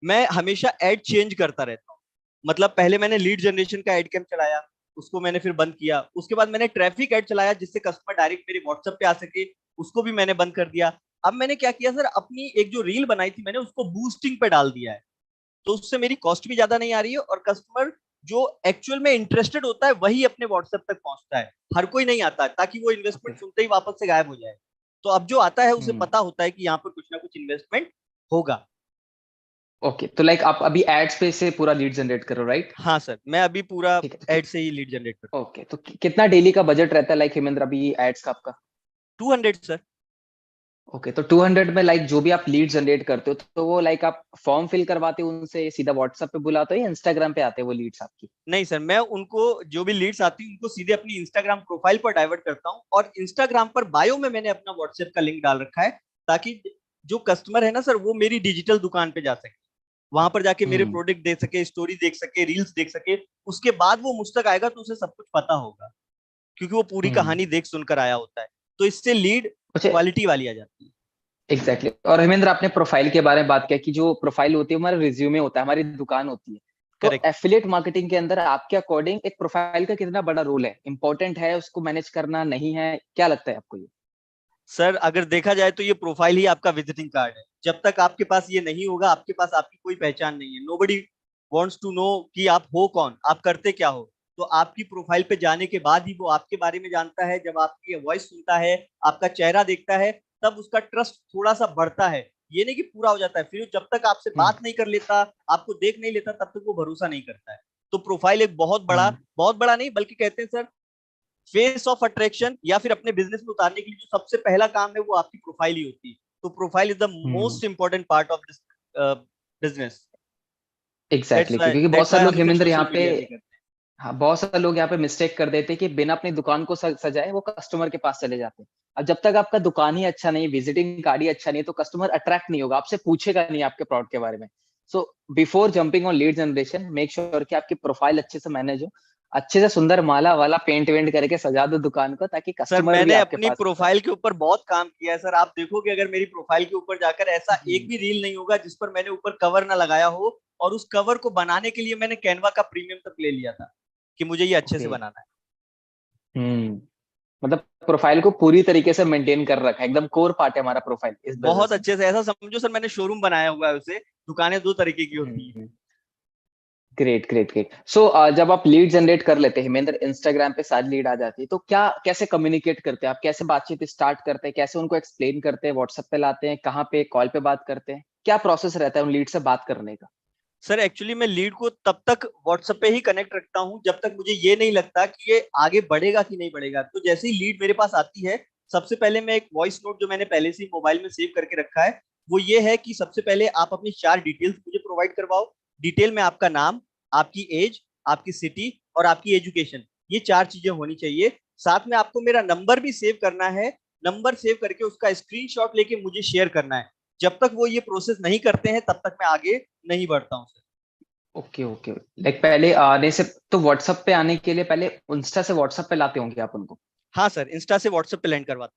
मैं हमेशा एड चेंज करता रहता हूँ। मतलब पहले मैंने लीड जनरेशन का एड कैंप चलाया, उसको मैंने फिर बंद किया। उसके बाद मैंने ट्रैफिक एड चलाया, जिससे कस्टमर डायरेक्ट मेरे व्हाट्सएप पे आ सके, उसको भी मैंने बंद कर दिया। अब मैंने क्या किया सर, अपनी एक जो रील बनाई थी मैंने, उसको बूस्टिंग पे डाल दिया है। तो उससे मेरी कॉस्ट भी ज्यादा नहीं आ रही है, और कस्टमर जो एक्चुअल में इंटरेस्टेड होता है वही अपने व्हाट्सएप तक पहुंचता है। हर कोई नहीं आता है, ताकि वो ओके इन्वेस्टमेंट सुनते ही वापस से गायब हो जाए। तो अब जो आता है उसे पता होता है कि यहाँ पर कुछ ना कुछ इन्वेस्टमेंट होगा। ओके तो लाइक आप अभी एड्स पे से पूरा लीड जनरेट करो, राइट? हाँ सर, मैं अभी पूरा ठीक है एड से ही लीड जनरेट करता ओके तो कितना डेली का बजट रहता है लाइक हेमेंद्र अभी एड्स का आपका? हूँ। 200 सर। ओके तो 200 में लाइक जो भी आप लीड जनरेट करते हो तो वो लाइक आप फॉर्म फिल करवाते हो उनसे, सीधा व्हाट्सएप पे बुलाते हो या इंस्टाग्राम पे आते हैं वो लीड्स आपकी? नहीं सर, मैं उनको जो भी लीड्स आती है उनको सीधे अपनी इंस्टाग्राम प्रोफाइल पर डाइवर्ट करता हूँ, और इंस्टाग्राम पर बायो में मैंने अपना व्हाट्सएप का लिंक डाल रखा है, ताकि जो कस्टमर है ना सर, वो मेरी डिजिटल दुकान पे जा सके, वहां पर जाके मेरे हम्म प्रोडक्ट देख सके, स्टोरी देख सके, रील्स देख सके। उसके बाद वो मुझ तक आएगा तो उसे सब कुछ पता होगा, क्योंकि वो पूरी हम्म कहानी देख सुनकर आया होता है। तो इससे लीड अच्छा क्वालिटी वाली आ जाती है। एग्जैक्टली और हेमेंद्र आपने प्रोफाइल के बारे में बात किया कि जो प्रोफाइल होती है हमारा रिज्यूमे होता है, हमारी दुकान होती है। तो करेक्ट एफिलिएट मार्केटिंग के अंदर आपके अकॉर्डिंग एक प्रोफाइल का कितना बड़ा रोल है, इंपॉर्टेंट है उसको मैनेज करना, नहीं है, क्या लगता है आपको ये? सर, अगर देखा जाए तो ये प्रोफाइल ही आपका विजिटिंग कार्ड है। जब तक आपके पास ये नहीं होगा, आपके पास आपकी कोई पहचान नहीं है। नोबडी वांट्स टू नो कि आप हो कौन, आप करते क्या हो। तो आपकी प्रोफाइल पे जाने के बाद ही वो आपके बारे में जानता है। जब आपकी वॉइस सुनता है, आपका चेहरा देखता है, तब उसका ट्रस्ट थोड़ा सा बढ़ता है। ये नहीं कि पूरा हो जाता है, फिर जब तक आपसे बात नहीं कर लेता, आपको देख नहीं लेता, तब तक वो भरोसा नहीं करता है। तो प्रोफाइल एक बहुत बड़ा नहीं बल्कि कहते हैं सर फेस ऑफ अट्रैक्शन, या फिर अपने बिजनेस में उतारने के लिए जो सबसे पहला काम है वो आपकी प्रोफाइल ही होती है। तो profile is the most important part of this business. Exactly क्योंकि बहुत दैट्स सारे व्हाई लोग हम फिर हेमेंद्र सोशल यहाँ पे, मीडिया भी करते हैं। हाँ बहुत सारे लोग यहाँ पे मिस्टेक कर देते हैं कि बिना अपनी दुकान को सजाए वो कस्टमर के पास चले जाते हैं। अब जब तक आपका दुकान ही अच्छा नहीं, विजिटिंग कार्ड ही अच्छा नहीं, तो कस्टमर अट्रैक्ट नहीं होगा, आपसे पूछेगा नहीं आपके प्रोडक्ट के बारे में। So before jumping on lead generation, make sure कि आपकी प्रोफाइल अच्छे से मैनेज हो, अच्छे से सुंदर माला वाला पेंट वेंट करके सजा दो दुकान को, ताकि सर कस्टमर भी मैंने आपके अपनी पास आता है। प्रोफाइल के ऊपर बहुत काम किया है सर। आप देखोगे अगर मेरी प्रोफाइल के ऊपर जाकर, ऐसा एक हम्म, भी रील नहीं होगा जिस पर मैंने ऊपर कवर ना लगाया हो। और उस कवर को बनाने के लिए मैंने कैनवा का प्रीमियम तक ले लिया था कि मुझे ये अच्छे से ओके। बनाना है। हम्म, मतलब प्रोफाइल को पूरी तरीके से मेंटेन कर रखा है, एकदम कोर पार्ट है हमारा प्रोफाइल इस बहुत बिजनेस में। अच्छे से, ऐसा समझो सर मैंने शोरूम बनाया हुआ है उसे। दुकानें दो तरीके की होती हैं। हम्म, ग्रेट ग्रेट ग्रेट। सो जब आप लीड जनरेट कर लेते हैं हेमेंद्र, इंस्टाग्राम पे सारी लीड आ जाती है, तो क्या कैसे कम्युनिकेट करते हैं आप, कैसे बातचीत स्टार्ट करते हैं, कैसे उनको एक्सप्लेन करते हैं, व्हाट्सएप पे लाते हैं, कहाँ पे कॉल पे बात करते हैं, क्या प्रोसेस रहता है उन लीड से बात करने का? सर एक्चुअली मैं लीड को तब तक व्हाट्सएप पे ही कनेक्ट रखता हूँ जब तक मुझे ये नहीं लगता कि ये आगे बढ़ेगा कि नहीं बढ़ेगा। तो जैसे ही लीड मेरे पास आती है, सबसे पहले मैं एक वॉइस नोट जो मैंने पहले से ही मोबाइल में सेव करके रखा है, वो ये है कि सबसे पहले आप अपनी 4 डिटेल्स मुझे प्रोवाइड करवाओ। डिटेल में आपका नाम, आपकी एज, आपकी सिटी और आपकी एजुकेशन, ये 4 चीजें होनी चाहिए। साथ में आपको मेरा नंबर भी सेव करना है। नंबर सेव करके उसका स्क्रीनशॉट लेके मुझे शेयर करना है। जब तक वो ये प्रोसेस नहीं करते हैं तब तक मैं आगे नहीं बढ़ता हूँ सर। Okay okay. लाइक पहले आने से, तो व्हाट्सएप पे आने के लिए पहले इंस्टा से व्हाट्सएप पे लाते होंगे आप उनको? हाँ सर, इंस्टा से व्हाट्सएप पे लैंड करवाता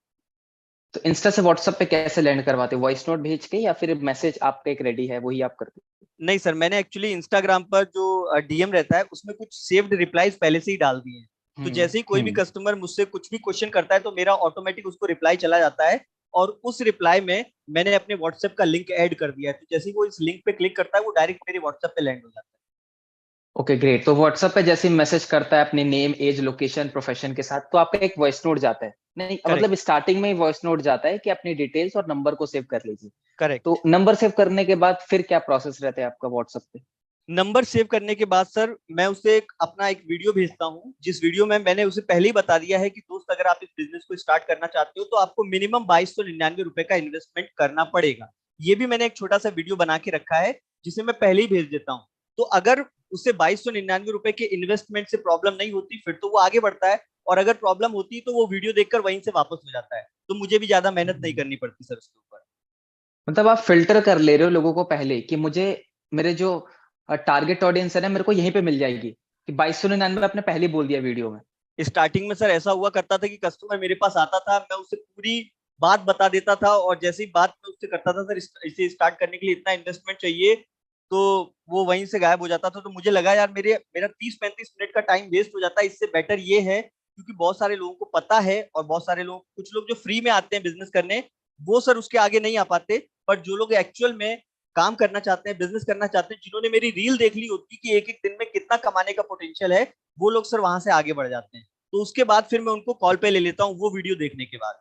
तो इंस्टा से व्हाट्सएप पे कैसे लैंड करवाते, वॉइस नोट भेज के, या फिर मैसेज आपका एक रेडी है वही आप करते हूँ। नहीं सर, मैंने एक्चुअली इंस्टाग्राम पर जो डीएम रहता है उसमें कुछ सेव्ड रिप्लाईज पहले से ही डाल दिए हैं। हैं? तो जैसे ही कोई भी कस्टमर मुझसे कुछ भी क्वेश्चन करता है तो मेरा ऑटोमेटिक उसको रिप्लाई चला जाता है। और उस रिप्लाई में मैंने अपने व्हाट्सएप का लिंक ऐड कर दिया है, तो जैसे ही वो इस लिंक पे क्लिक करता है वो डायरेक्ट मेरे व्हाट्सएप पे लैंड हो जाता ओके ग्रेट। तो व्हाट्सएप पे जैसे मैसेज करता है अपने नेम एज लोकेशन प्रोफेशन के साथ, तो आपका एक वॉइस नोट जाता है, नहीं है। करेक्ट। मतलब स्टार्टिंग में ही वॉइस नोट जाता है कि अपनी डिटेल्स और नंबर को सेव कर लीजिए। करेक्ट। तो नंबर सेव करने के बाद फिर क्या प्रोसेस रहता है आपका व्हाट्सएप पे? नंबर सेव करने के बाद सर मैं उसे अपना एक वीडियो भेजता हूँ, जिस वीडियो में मैंने उसे पहले ही बता दिया है कि दोस्त अगर आप इस बिजनेस को स्टार्ट करना चाहते हो तो आपको मिनिमम 2299 रुपए का इन्वेस्टमेंट करना पड़ेगा। ये भी मैंने एक छोटा सा वीडियो बना के रखा है जिसे मैं पहले ही भेज देता हूँ। तो अगर उसे 2299 रुपए के इन्वेस्टमेंट से प्रॉब्लम नहीं होती फिर तो वो आगे बढ़ता है। और अगर प्रॉब्लम होती है तो वो वीडियो देखकर वहीं से वापस हो जाता है। तो मुझे भी ज्यादा मेहनत नहीं करनी पड़ती सर उसके ऊपर। मतलब आप फिल्टर कर ले रहे हो लोगों को पहले कि मुझे, मेरे जो टारगेट ऑडियंस है ना, मेरे को यहीं पे मिल जाएगी, कि 2299 आपने पहले ही बोल दिया वीडियो में। स्टार्टिंग में सर ऐसा हुआ करता था कि कस्टमर मेरे पास आता था, मैं उसे पूरी बात बता देता था और जैसे ही बात मैं उससे करता था सर इसे स्टार्ट करने के लिए इतना इन्वेस्टमेंट चाहिए, तो वो वहीं से गायब हो जाता था। तो मुझे लगा यार मेरा 30-35 मिनट का टाइम वेस्ट हो जाता है, इससे बेटर ये है क्योंकि बहुत सारे लोगों को पता है और बहुत सारे लोग, कुछ लोग जो फ्री में आते हैं बिजनेस करने, वो सर उसके आगे नहीं आ पाते। बट जो लोग एक्चुअल में काम करना चाहते हैं, बिजनेस करना चाहते हैं, जिन्होंने मेरी रील देख ली होती कि एक एक दिन में कितना कमाने का पोटेंशियल है, वो लोग सर वहां से आगे बढ़ जाते हैं। तो उसके बाद फिर मैं उनको कॉल पे ले लेता हूँ वो वीडियो देखने के बाद।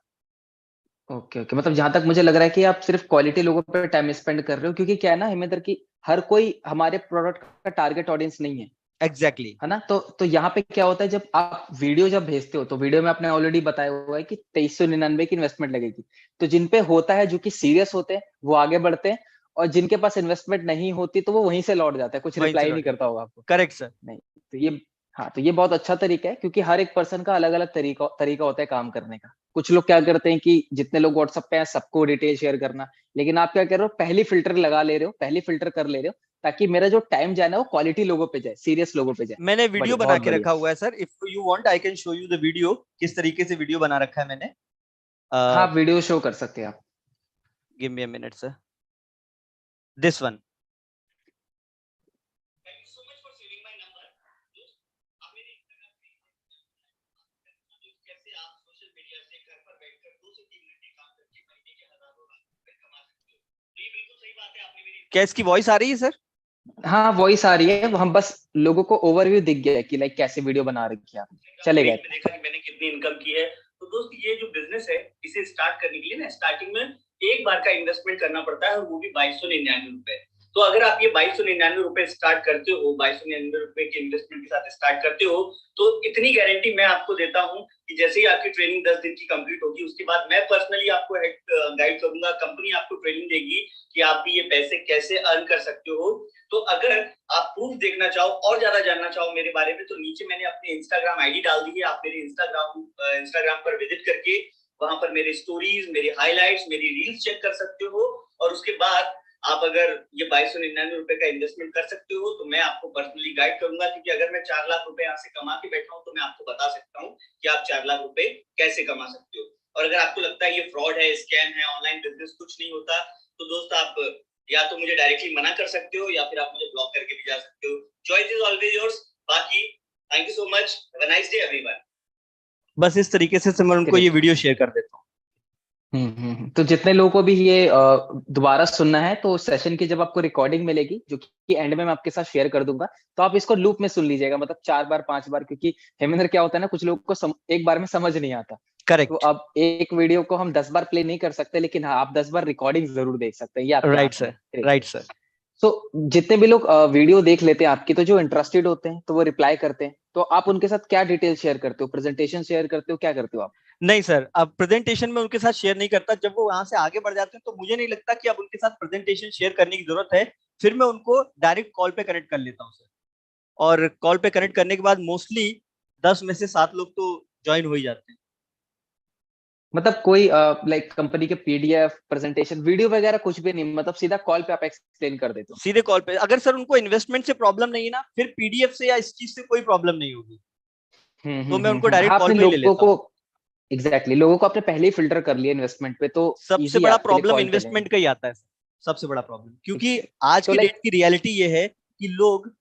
ओके ओके, मतलब जहां तक मुझे लग रहा है कि आप सिर्फ क्वालिटी लोगों पे टाइम स्पेंड कर रहे हो, क्योंकि क्या है ना हेमेंद्र की, हर कोई हमारे प्रोडक्ट का टारगेट ऑडियंस नहीं है, एग्जैक्टली। है ना? तो यहाँ पे क्या होता है, जब आप वीडियो जब भेजते हो तो वीडियो में आपने ऑलरेडी बताया हुआ है कि 2399 की इन्वेस्टमेंट लगेगी। तो जिन पे होता है, जो कि सीरियस होते हैं, वो आगे बढ़ते हैं, और जिनके पास इन्वेस्टमेंट नहीं होती तो वो वहीं से लौट जाता है, कुछ वहीं से रिप्लाई नहीं लौट करता जाते। होगा आपको। Correct sir. नहीं, तो ये, हाँ तो ये बहुत अच्छा तरीका है, क्योंकि हर एक पर्सन का अलग अलग तरीका तरीका होता है काम करने का। कुछ लोग क्या करते हैं कि जितने लोग व्हाट्सएप पे हैं सबको डिटेल शेयर करना, लेकिन आप क्या कर रहे हो, पहली फिल्टर लगा ले रहे हो, पहली फिल्टर कर ले रहे हो, ताकि मेरा जो टाइम जाए ना वो क्वालिटी लोगों पे जाए, सीरियस लोगों पे जाए। मैंने वीडियो बढ़िया, बना बहुत के बढ़िया। रखा हुआ है sir, if you want I can show you the video, किस तरीके से वीडियो बना रखा है मैंने। हाँ, आप वीडियो शो कर सकते हैं आप। Give me a minute sir, this one. क्या इसकी वॉइस आ रही है सर? हाँ वॉइस आ रही है, हम बस लोगों को ओवरव्यू दिख गया है कि लाइक कैसे वीडियो बना रखी है आपने, चलेगा रीच में इतना। देखा कि मैंने कितनी इनकम की है। तो दोस्त ये जो बिजनेस है इसे स्टार्ट करने के लिए ना, स्टार्टिंग में एक बार का इन्वेस्टमेंट करना पड़ता है, और वो भी 2299 रुपए। तो अगर आप ये 2299 रुपए स्टार्ट करते हो, 2299 रुपए के इन्वेस्टमेंट के साथ स्टार्ट करते हो, तो इतनी गारंटी मैं आपको देता हूँ कि जैसे ही आपकी ट्रेनिंग 10 दिन की कंप्लीट होगी, उसके बाद मैं पर्सनली आपको गाइड करूंगा, कंपनी आपको ट्रेनिंग देगी कि आप भी ये पैसे कैसे अर्न कर सकते हो। तो अगर आप प्रूफ देखना चाहो और ज्यादा जानना चाहो मेरे बारे में, तो नीचे मैंने अपनी इंस्टाग्राम आईडी डाल दी है। आप मेरे इंस्टाग्राम पर विजिट करके वहां पर मेरे स्टोरीज, मेरे हाइलाइट्स, मेरी रील्स चेक कर सकते हो। और उसके बाद आप अगर ये 2299 रुपए का इन्वेस्टमेंट कर सकते हो, तो मैं आपको पर्सनली गाइड करूंगा, क्योंकि अगर मैं 4 लाख रुपए यहाँ से कमा के बैठा हूँ, तो मैं आपको बता सकता हूँ कि आप 4 लाख रुपए कैसे कमा सकते हो। और अगर आपको लगता है ये फ्रॉड है, स्कैम है, ऑनलाइन बिजनेस कुछ नहीं होता, तो दोस्त आप या तो मुझे डायरेक्टली मना कर सकते हो, या फिर आप मुझे ब्लॉक करके भी जा सकते हो। Choice is always yours. बाकी thank you so much, have a nice day everyone. बस इस तरीके से मैं उनको ये वीडियो शेयर कर देता हूँ। तो जितने लोगों को भी ये दोबारा सुनना है, तो सेशन की जब आपको रिकॉर्डिंग मिलेगी, जो कि एंड में मैं आपके साथ शेयर कर दूंगा, तो आप इसको लूप में सुन लीजिएगा, मतलब 4 बार 5 बार, क्योंकि हेमेंद्र क्या होता है ना, कुछ लोगों को एक बार में समझ नहीं आता। करेक्ट। तो अब एक वीडियो को हम 10 बार प्ले नहीं कर सकते, लेकिन हाँ, आप 10 बार रिकॉर्डिंग जरूर देख सकते हैं, ये आपके राइट हाथ में सर, राइट सर। तो जितने भी लोग वीडियो देख लेते हैं आपकी, तो जो इंटरेस्टेड होते हैं तो वो रिप्लाई करते हैं, तो आप उनके साथ क्या डिटेल शेयर करते हो? प्रेजेंटेशन शेयर करते हो, क्या करते हो आप? नहीं सर, अब प्रेजेंटेशन में उनके साथ शेयर नहीं करता। जब वो वहां से आगे बढ़ जाते हैं, तो मुझे नहीं लगता कि अब उनके साथ प्रेजेंटेशन शेयर करने की जरूरत है। फिर मैं उनको डायरेक्ट कॉल पे कनेक्ट कर लेता हूँ सर। और कॉल पे कनेक्ट करने के बाद मोस्टली 10 में से 7 लोग तो ज्वाइन हो ही जाते हैं। मतलब कोई लाइक कंपनी के पीडीएफ, प्रेजेंटेशन, वीडियो वगैरह कुछ भी नहीं, मतलब सीधा कॉल पे आप एक्सप्लेन कर देते हो? सीधे कॉल पे। अगर सर उनको इन्वेस्टमेंट से प्रॉब्लम नहीं है ना, फिर पीडीएफ से या इस चीज से कोई प्रॉब्लम नहीं होगी, तो मैं उनको डायरेक्ट हाँ, कॉल आपने पे ही ले लोगों लेता को हूँ। एग्जैक्टली लोगों को आपने पहले ही फिल्टर कर लिया इन्वेस्टमेंट पे, तो सबसे इजी बड़ा आपके लिए प्रॉब्लम कॉल पे लेना। इन्वेस्टमेंट का ही आता है। सबसे बड़ा प्रॉब्लम, क्योंकि आज तो की लाइक डेट की रियलिटी ये है कि लोग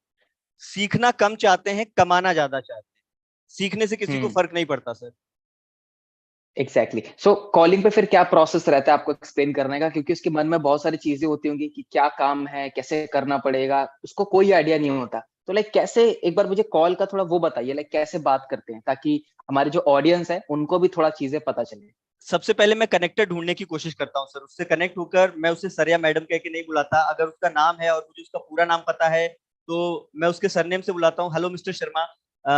सीखना कम चाहते हैं, कमाना ज्यादा चाहते हैं। सीखने से किसी को फर्क नहीं पड़ता सर। एग्जैक्टली। सो कॉलिंग पे फिर क्या प्रोसेस रहता है आपको एक्सप्लेन करने का? क्योंकि उसके मन में बहुत सारी चीजें होती होंगी कि क्या काम है, कैसे करना पड़ेगा, उसको कोई आइडिया नहीं होता। तो लाइक कैसे, एक बार मुझे कॉल का थोड़ा वो बताइए, लाइक कैसे बात करते हैं, ताकि हमारे जो ऑडियंस है उनको भी थोड़ा चीजें पता चले। सबसे पहले मैं कनेक्टर ढूंढने की कोशिश करता हूँ सर। उससे कनेक्ट होकर मैं उसे सर या मैडम कह के नहीं बुलाता। अगर उसका नाम है और मुझे उसका पूरा नाम पता है, तो मैं उसके सरनेम से बुलाता हूँ। हेलो मिस्टर शर्मा,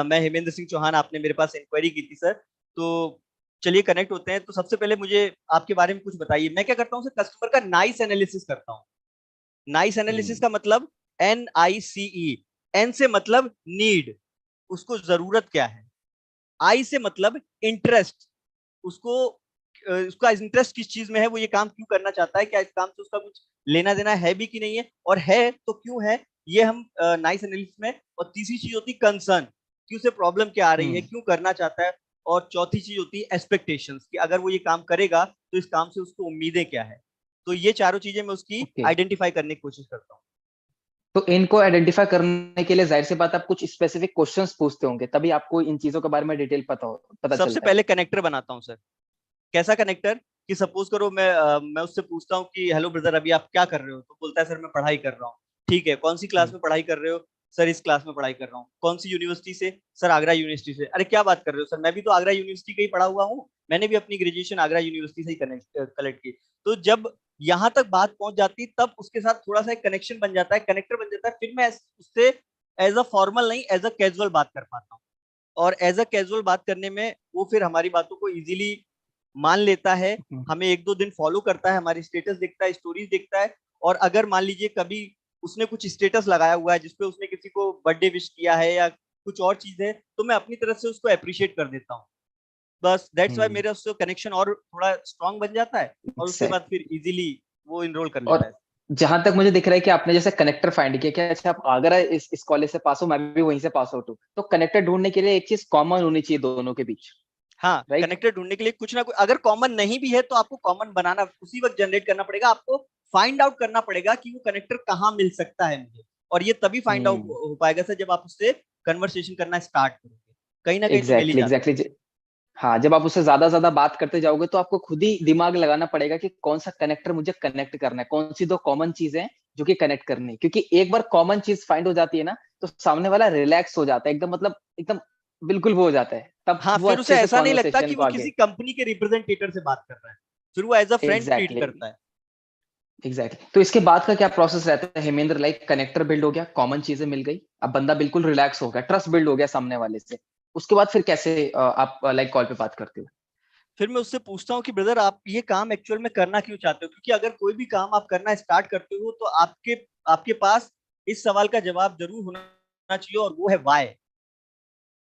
मैं हेमेंद्र सिंह चौहान, आपने मेरे पास इंक्वायरी की थी सर। तो चलिए कनेक्ट होते हैं। तो सबसे पहले मुझे आपके बारे में कुछ बताइए। मैं क्या करता हूँ सर, कस्टमर का नाइस एनालिसिस करता हूँ। नाइस एनालिसिस का मतलब NICE। एन से मतलब नीड, उसको जरूरत क्या है। आई से मतलब इंटरेस्ट, उसको उसका इंटरेस्ट किस चीज में है, वो ये काम क्यों करना चाहता है, क्या इस काम से उसका कुछ लेना देना है भी कि नहीं है, और है तो क्यों है, ये हम नाइस एनालिसिस में। और तीसरी चीज होती है कंसर्न, कि उसे प्रॉब्लम क्या आ रही है, क्यों करना चाहता है। और चौथी चीज होती है एक्सपेक्टेशंस, कि अगर वो ये काम करेगा तो इस काम से उसको उम्मीदें क्या है। तो ये चारों चीजें मैं उसकी आइडेंटिफाई करने की कोशिश करता हूँ। तो इनको आइडेंटिफाई करने के लिए जाहिर सी बात आप कुछ स्पेसिफिक क्वेश्चंस पूछते होंगे, तभी आपको इन चीजों के बारे में डिटेल पता सबसे चलता है। पहले कनेक्टर बनाता हूँ सर। कैसा कनेक्टर, कि सपोज करो मैं उससे पूछता हूँ कि हेलो ब्रदर, अभी आप क्या कर रहे हो। तो बोलता है सर मैं पढ़ाई कर रहा हूँ। ठीक है, कौन सी क्लास में पढ़ाई कर रहे हो? सर इस क्लास में पढ़ाई कर रहा हूँ। कौन सी यूनिवर्सिटी से? सर आगरा यूनिवर्सिटी से। अरे क्या बात कर रहे हो सर, मैं भी तो आगरा यूनिवर्सिटी का ही पढ़ा हुआ हूँ, मैंने भी अपनी ग्रेजुएशन आगरा यूनिवर्सिटी से ही कलेक्ट की। तो जब यहाँ तक बात पहुंच जाती, तब उसके साथ थोड़ा सा एक कनेक्शन बन जाता है, कनेक्टर बन जाता है। फिर मैं उससे एज अ फॉर्मल नहीं, एज अ कैजुअल बात कर पाता हूँ। और एज अ कैजुअल बात करने में वो फिर हमारी बातों को इजीली मान लेता है। हमें 1-2 दिन फॉलो करता है, हमारी स्टेटस देखता है, स्टोरीज देखता है। और अगर मान लीजिए कभी उसने कुछ स्टेटस लगाया हुआ है जिसपे उसने किसी को बर्थडे विश किया है या कुछ और चीज है, तो मैं अपनी तरफ से उसको अप्रिशिएट कर देता हूँ। बस दैट्स वाई मेरा उससे कनेक्शन और थोड़ा स्ट्रांग बन जाता है, और उसके बाद फिर इजीली वो इनरोल कर लेता और है। जहां तक मुझे दिख रहा है कि आपने जैसे कनेक्टर फाइंड किया, क्या अच्छा आप आगरा इस कॉलेज से पास हो, मैं भी वहीं से पास आउट हूँ, तो कनेक्टर ढूंढने के लिए एक चीज कॉमन होनी चाहिए दोनों के बीच। हाँ, राइट। कनेक्टर ढूंढने के लिए कुछ ना कुछ, अगर कॉमन नहीं भी है तो आपको कॉमन बनाना उसी वक्त जनरेट करना पड़ेगा। आपको फाइंड आउट करना पड़ेगा कि वो कनेक्टर कहाँ मिल सकता है मुझे। और ये तभी फाइंड आउट हो पाएगा सर, जब आप उससे कन्वर्सेशन करना स्टार्ट करोगे। कहीं ना कहीं तो मिल ही जाता है। एग्जैक्टली। हाँ, जब आप उससे ज्यादा बात करते जाओगे, तो आपको खुद ही दिमाग लगाना पड़ेगा कि कौन सा कनेक्टर मुझे कनेक्ट करना है, कौन सी 2 कॉमन चीजें हैं जो कि कनेक्ट करनी है। क्योंकि एक बार कॉमन चीज फाइंड हो जाती है ना, तो सामने वाला रिलैक्स हो जाता है एकदम, मतलब एकदम बिल्कुल वो हो जाता है, तब हाँ, वो फिर उसे अच्छे से ऐसा नहीं लगता कॉन्वर्सेशन कि को वो आगे। किसी कंपनी के रिप्रेजेंटेटर से बात कर रहा है। फिर वो as a friend treat exactly करता है। एग्जैक्टली तो इसके बाद का क्या प्रोसेस रहता है हेमेंद्र? लाइक कनेक्टर बिल्ड हो गया, कॉमन चीजें मिल गई, अब बंदा बिल्कुल रिलैक्स हो गया, ट्रस्ट बिल्ड हो गया सामने वाले से, उसके बाद फिर कैसे आप लाइक कॉल पे बात करते हो? फिर मैं उससे पूछता हूँ कि ब्रदर आप ये काम एक्चुअल में करना क्यों चाहते हो, क्योंकि अगर कोई भी काम आप करना स्टार्ट करते हो तो आपके आपके पास इस सवाल का जवाब जरूर होना चाहिए, और वो है वाई।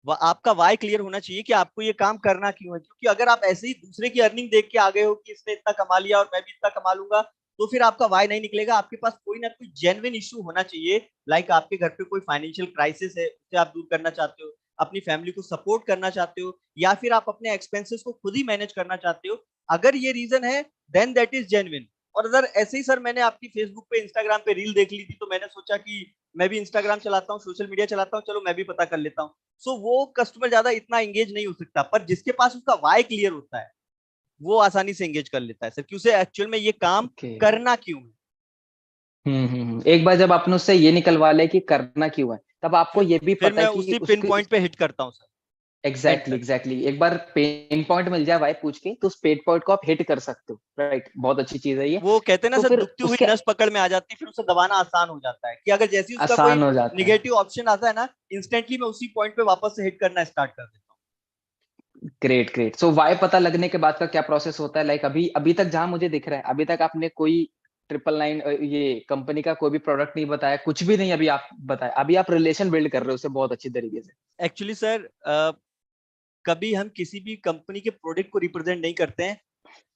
आपका वाई क्लियर होना चाहिए कि आपको ये काम करना क्यों है। क्योंकि अगर आप ऐसे ही दूसरे की अर्निंग देख के आ गए हो कि इसने इतना कमा लिया और मैं भी इतना कमा लूंगा, तो फिर आपका वाई नहीं निकलेगा। आपके पास कोई ना कोई जेन्युइन इशू होना चाहिए, लाइक आपके घर पे कोई फाइनेंशियल क्राइसिस है, उसे आप दूर करना चाहते हो, अपनी फैमिली को सपोर्ट करना चाहते हो, या फिर आप अपने एक्सपेंसेस को खुद ही मैनेज करना चाहते हो। अगर ये रीजन है देन दैट इज जेन्युइन। और अगर ऐसे ही सर मैंने आपकी फेसबुक पे इंस्टाग्राम पे रील देख ली थी, तो मैंने सोचा कि मैं भी इंस्टाग्राम चलाता हूँ, सोशल मीडिया चलाता हूँ, चलो मैं भी पता कर लेता हूँ। सो वो कस्टमर ज्यादा इतना एंगेज नहीं हो सकता, पर जिसके पास उसका वाई क्लियर होता है वो आसानी से एंगेज कर लेता है सर कि उसे एक्चुअल में ये काम ओके। करना क्यों है। एक बार जब आपने उससे ये निकलवा ले कि करना क्यों है, तब आपको फिर ये भी फिर पता मैं है कि उसी पिन उसकी पॉइंट पे हिट करता हूँ सर, एंड एग्जैक्टली तक। एग्जैक्टली एक बार पेन पॉइंट मिल जाए वाई पूछ के, तो उस पेन पॉइंट को आप हिट कर सकते हो, राइट? बहुत अच्छी चीज है ये। वो कहते हैं ना तो सर, फिर दुखती हुई उसके नस पकड़ में आ जाती है, फिर उसे दबाना आसान हो जाता है कि अगर जैसे ही उसका कोई आसान हो जाता है। निगेटिव ऑप्शन आता है ना, इंस्टेंटली मैं उसी पॉइंट पे वापस से हिट करना स्टार्ट कर देता हूँ। Great great. सो वाई पता लगने के बाद का क्या प्रोसेस होता है? लाइक अभी अभी तक जहां मुझे दिख रहा है, अभी तक आपने कोई 999 ये कंपनी का कोई भी प्रोडक्ट नहीं बताया, कुछ भी नहीं अभी आप बताया, अभी आप रिलेशन बिल्ड कर रहे हो उससे बहुत अच्छी तरीके से। एक्चुअली सर कभी हम किसी भी कंपनी के प्रोडक्ट को रिप्रेजेंट नहीं करते हैं,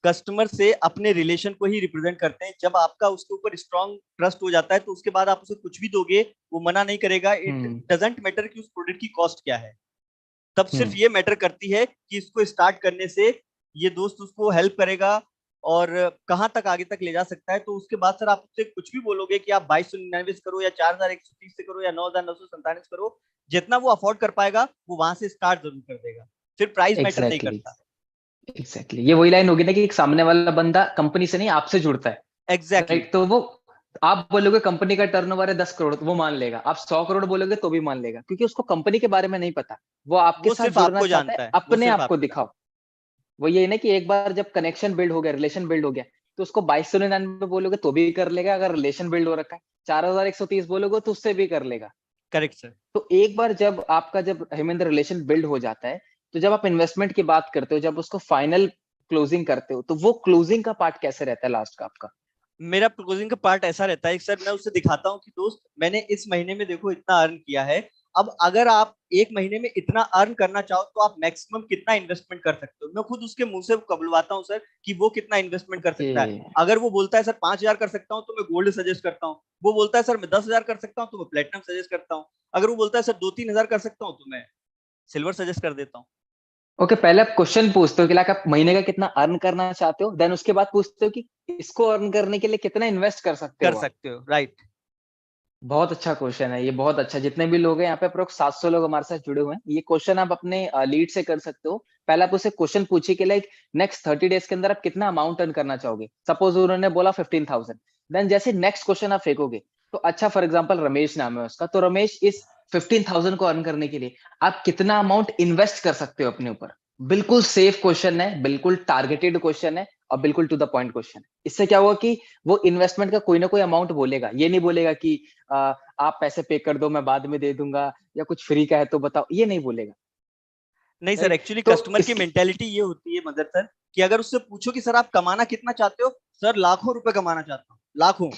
कस्टमर से अपने रिलेशन को ही रिप्रेजेंट करते हैं। जब आपका उसके ऊपर स्ट्रांग ट्रस्ट हो जाता है तो उसके बाद आप उसे कुछ भी दोगे वो मना नहीं करेगा। इट हम्म डजेंट मैटर कि उस प्रोडक्ट की कॉस्ट क्या है, तब सिर्फ हम्म ये मैटर करती है कि इसको स्टार्ट करने से ये दोस्त उसको हेल्प करेगा और कहाँ तक आगे तक ले जा सकता है। तो उसके बाद सर आप उससे कुछ भी बोलोगे कि आप 2299 से करो या 4130 से करो या 9947 से करो, जितना वो अफोर्ड कर पाएगा वो वहां से स्टार्ट जरूर कर देगा। फिर प्राइस मैटर नहीं एग्जैक्टली करता। एग्जैक्टली ये वही लाइन होगी ना कि एक सामने वाला बंदा कंपनी से नहीं आपसे जुड़ता है, एग्जैक्टली राइट? तो वो आप बोलोगे कंपनी का टर्नओवर है 10 करोड़, वो मान लेगा। आप 100 करोड़ बोलोगे तो भी मान लेगा, क्योंकि उसको कंपनी के बारे में नहीं पता, वो आपके वो साथ सिर्फ जुड़ना आपको चाहता है, जानता है, वो अपने सिर्फ आप को आपको जानता दिखाओ। वो ये ना कि एक बार जब कनेक्शन बिल्ड हो गया, रिलेशन बिल्ड हो गया, तो उसको 2299 बोलोगे तो भी कर लेगा, अगर रिलेशन बिल्ड हो रखा है। 4130 बोलोगे तो उससे भी कर लेगा। है। Correct sir. तो एक बार जब आपका जब हेमेंद्र रिलेशन बिल्ड हो जाता है, तो जब आप इन्वेस्टमेंट की बात करते हो, जब उसको फाइनल क्लोजिंग करते हो, तो वो क्लोजिंग का पार्ट कैसे रहता है लास्ट का आपका? मेरा क्लोजिंग का पार्ट ऐसा रहता है सर, मैं उसे दिखाता हूँ कि दोस्त मैंने इस महीने में देखो इतना अर्न किया है। अब अगर आप एक महीने में इतना अर्न करना चाहो तो आप मैक्सिमम कितना इन्वेस्टमेंट कर सकते हो। मैं खुद उसके मुंह से कबुलवाता हूँ सर कि वो कितना इन्वेस्टमेंट कर ओके। सकता है। अगर वो बोलता है सर 5000 कर सकता हूँ तो मैं गोल्ड सजेस्ट करता हूँ। वो बोलता है सर मैं 10,000 कर सकता हूँ तो मैं प्लेटिनम सजेस्ट करता हूँ। अगर वो बोलता है सर 2-3 हजार कर सकता हूँ तो मैं सिल्वर सजेस्ट कर देता हूँ। ओके, पहले आप क्वेश्चन पूछते हो कि लाइक आप महीने का कितना अर्न करना चाहते हो, देन उसके बाद पूछते हो कि इसको अर्न करने के लिए कितना इन्वेस्ट कर सकते कर हो आप। सकते हो, राइट। बहुत अच्छा क्वेश्चन है ये, बहुत अच्छा। जितने भी लोग हैं यहाँ पे अप्रोक्स 700 लोग हमारे साथ जुड़े हुए हैं, ये क्वेश्चन आप अपने लीड से कर सकते हो। पहले आप उसे क्वेश्चन पूछिए कि लाइक नेक्स्ट 30 डेज के अंदर आप कितना अमाउंट अर्न करना चाहोगे। सपोज उन्होंने बोला 15,000, देन जैसे नेक्स्ट क्वेश्चन आप फेंकोगे, तो अच्छा फॉर एग्जाम्पल रमेश नाम है उसका, तो रमेश इस 15,000 को अर्न करने के लिए आप कितना अमाउंट इन्वेस्ट कर सकते हो अपने ऊपर। बिल्कुल सेफ क्वेश्चन है, बिल्कुल टारगेटेड क्वेश्चन है, और बिल्कुल टू द पॉइंट क्वेश्चन है। इससे क्या होगा कि वो इन्वेस्टमेंट का कोई ना कोई अमाउंट बोलेगा, ये नहीं बोलेगा कि आप पैसे पे कर दो मैं बाद में दे दूंगा, या कुछ फ्री का है तो बताओ, ये नहीं बोलेगा, नहीं सर, राइट? एक्चुअली तो कस्टमर की इसकी मेंटेलिटी ये होती है मदर सर कि अगर उससे पूछो कि सर आप कमाना कितना चाहते हो, सर लाखों रुपए कमाना चाहता हूँ, लाखों।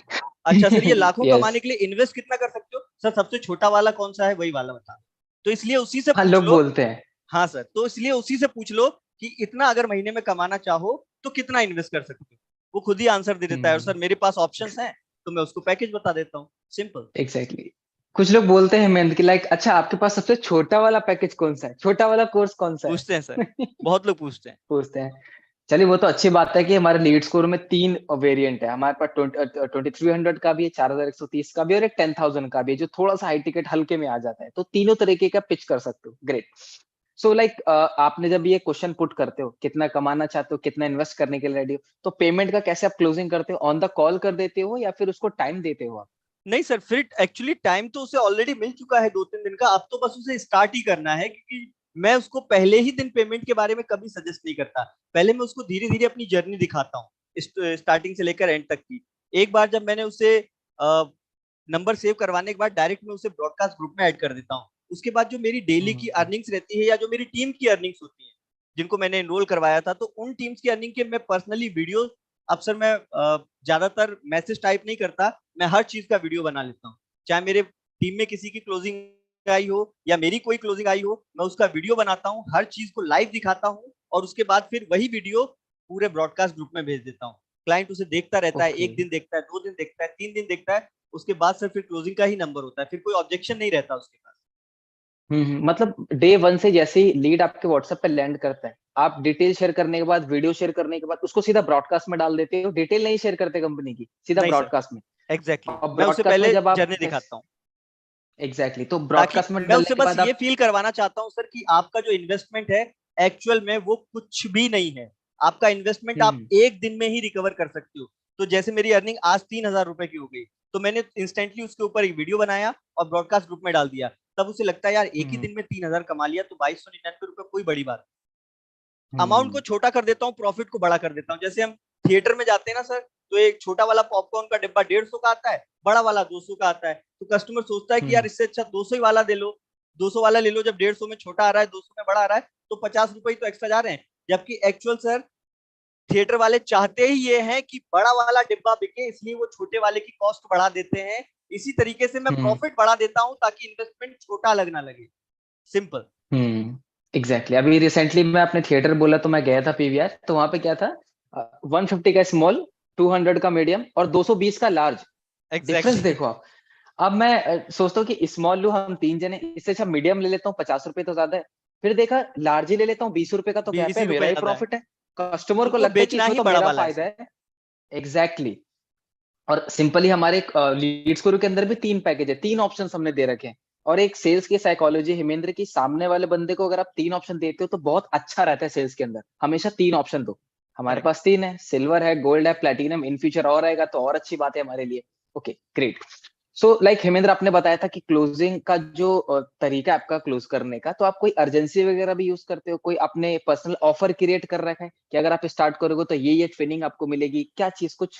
अच्छा सर ये लाखों यस। कमाने के लिए इन्वेस्ट कितना कर सकते हो, सर सबसे छोटा वाला कौन सा है वही वाला बता। तो इसलिए उसी से हाँ, पूछ लोग लो। बोलते हैं। हाँ सर, तो इसलिए उसी से पूछ लो कि इतना अगर महीने में कमाना चाहो तो कितना इन्वेस्ट कर सकते हो। वो खुद ही आंसर दे देता है, और सर मेरे पास ऑप्शंस हैं तो मैं उसको पैकेज बता देता हूँ, सिंपल। Exactly exactly. कुछ लोग बोलते हैं हेमंत कि लाइक अच्छा आपके पास सबसे छोटा वाला पैकेज कौन सा है, छोटा वाला कोर्स कौन सा पूछते हैं सर, है? बहुत लोग पूछते हैं। पूछते हैं। चलिए, वो तो अच्छी बात है कि हमारे लीड स्कोर में 3 वेरिएंट है। हमारे पास 2300 का भी है, 4130 का भी, और एक 10,000 का भी है, जो थोड़ा सा हाई टिकट हल्के में आ जाता है। तो तीनों तरीके का पिच कर सकते हो। ग्रेट। सो लाइक आपने जब ये क्वेश्चन पुट करते हो कितना कमाना चाहते हो, कितना इन्वेस्ट करने के लिए रेडी हो, तो पेमेंट का कैसे आप क्लोजिंग करते हो? ऑन द कॉल कर देते हो या फिर उसको टाइम देते हो आप? नहीं सर, फिर एक्चुअली टाइम तो उसे ऑलरेडी मिल चुका है 2-3 दिन का, अब तो बस उसे स्टार्ट ही करना है। क्योंकि मैं उसको पहले ही दिन पेमेंट के बारे में कभी सजेस्ट नहीं करता। पहले मैं उसको धीरे धीरे अपनी जर्नी दिखाता हूँ स्टार्टिंग से लेकर एंड तक की। एक बार जब मैंने उसे नंबर सेव करवाने के बाद डायरेक्ट मैं उसे ब्रॉडकास्ट ग्रुप में ऐड कर देता हूँ। उसके बाद जो मेरी डेली की अर्निंग्स रहती है या जो मेरी टीम की अर्निंग्स होती है जिनको मैंने एनरोल करवाया था, तो उन टीम्स की अर्निंग के मैं पर्सनली वीडियो अक्सर मैं ज्यादातर मैसेज टाइप नहीं करता, मैं हर चीज का वीडियो बना लेता हूँ। चाहे मेरे टीम में किसी की क्लोजिंग आई हो या मेरी कोई क्लोजिंग आई हो, मैं उसका वीडियो बनाता हूँ, हर चीज को लाइव दिखाता हूँ और उसके बाद फिर वही वीडियो पूरे ब्रॉडकास्ट ग्रुप में भेज देता हूँ। क्लाइंट उसे देखता रहता है, ओके। एक दिन देखता है, 2 दिन देखता है, 3 दिन देखता है, उसके बाद सर फिर क्लोजिंग का ही नंबर होता है, फिर कोई ऑब्जेक्शन नहीं रहता उसके पास। मतलब डे वन से जैसे ही लीड आपके व्हाट्सएप पे लैंड करता है, आप डिटेल शेयर करने के बाद, वीडियो शेयर करने के बाद उसको सीधा ब्रॉडकास्ट में डाल देते हो, डिटेल नहीं शेयर करते कंपनी की, सीधा नहीं सर, ब्रॉडकास्ट में। एग्जैक्टली और मैं उससे ब्रॉडकास्ट में पहले जब आप जर्नी दिखाता हूँ, एग्जैक्टली तो ताकि ब्रॉडकास्ट में मैं डालने उससे के बस बाद ये आप फील करवाना चाहता हूँ सर कि आपका जो इन्वेस्टमेंट है एक्चुअल में वो कुछ भी नहीं है। आपका इन्वेस्टमेंट आप हम्म एक दिन में ही रिकवर कर सकते हो। तो जैसे मेरी अर्निंग आज 3,000 रुपए की हो गई, तो मैंने इंस्टेंटली उसके ऊपर एक वीडियो बनाया और ब्रॉडकास्ट ग्रुप में डाल दिया। तब उसे लगता है यार एक ही हम्म दिन में 3,000 कमा लिया, तो 2,299 रुपए कोई बड़ी बात। अमाउंट को हम्म छोटा कर देता हूँ, प्रॉफिट को बड़ा कर देता हूँ। जैसे हम थिएटर में जाते हैं ना सर, तो एक छोटा वाला पॉपकॉर्न का डिब्बा 150 का आता है, बड़ा वाला 200 का आता है। तो कस्टमर सोचता है कि यार हम्म इससे अच्छा 200 ही वाला दे लो, 200 वाला ले लो। जब 150 में छोटा आ रहा है, 200 में बड़ा आ रहा है, तो 50 रुपए ही तो एक्स्ट्रा जा रहे हैं। जबकि एक्चुअल सर थिएटर वाले चाहते ही ये हैं कि बड़ा वाला डिब्बा बिके, इसलिए वो छोटे वाले की कॉस्ट बढ़ा देते हैं। इसी तरीके से मैं हम्म प्रॉफिट बढ़ा देता हूँ ताकि इन्वेस्टमेंट छोटा लगना लगे। सिंपल। एग्जैक्टली। अभी रिसेंटली मैं अपने थिएटर बोला तो मैं गया था पीवीआर, तो वहां पे क्या था, 150 का स्मॉल, 200 का मीडियम और 220 का लार्ज। Difference exactly. देखो आप। अब मैं सोचता हूँ कि स्मॉल लू, हम 3 जने, इससे अच्छा मीडियम ले लेता हूँ, 50 रुपए तो ज्यादा है। फिर देखा लार्ज ही ले लेता हूँ, 20 रुपए का तो गैप 20 है, ही मेरा रुपए ही ज्यादा है, प्रॉफिट है। कस्टमर को उनको लगता है कि बेचना इसमें ही तो बड़ा मेरा वाला है फायदा सर। है। एग्जैक्टली। और सिंपली हमारे लीड्स गुरु के अंदर भी 3 पैकेज है, 3 ऑप्शन हमने दे रखे हैं। और एक सेल्स की साइकोलॉजी हेमेंद्र की, सामने वाले बंदे को अगर आप 3 ऑप्शन देते हो तो बहुत अच्छा रहता है सेल्स के अंदर, हमेशा 3 ऑप्शन दो। हमारे करेक्ट। पास 3 है, सिल्वर है, गोल्ड है, प्लेटिनम, इन फ्यूचर और आएगा तो और अच्छी बात है हमारे लिए। Okay great. So like Hemendra, आपने बताया था कि क्लोजिंग का जो तरीका है आपका क्लोज करने का, तो आप कोई अर्जेंसी वगैरह भी यूज करते हो, कोई अपने पर्सनल ऑफर क्रिएट कर रखा है कि अगर आप स्टार्ट करोगे तो ये ट्रेनिंग आपको मिलेगी, क्या चीज कुछ?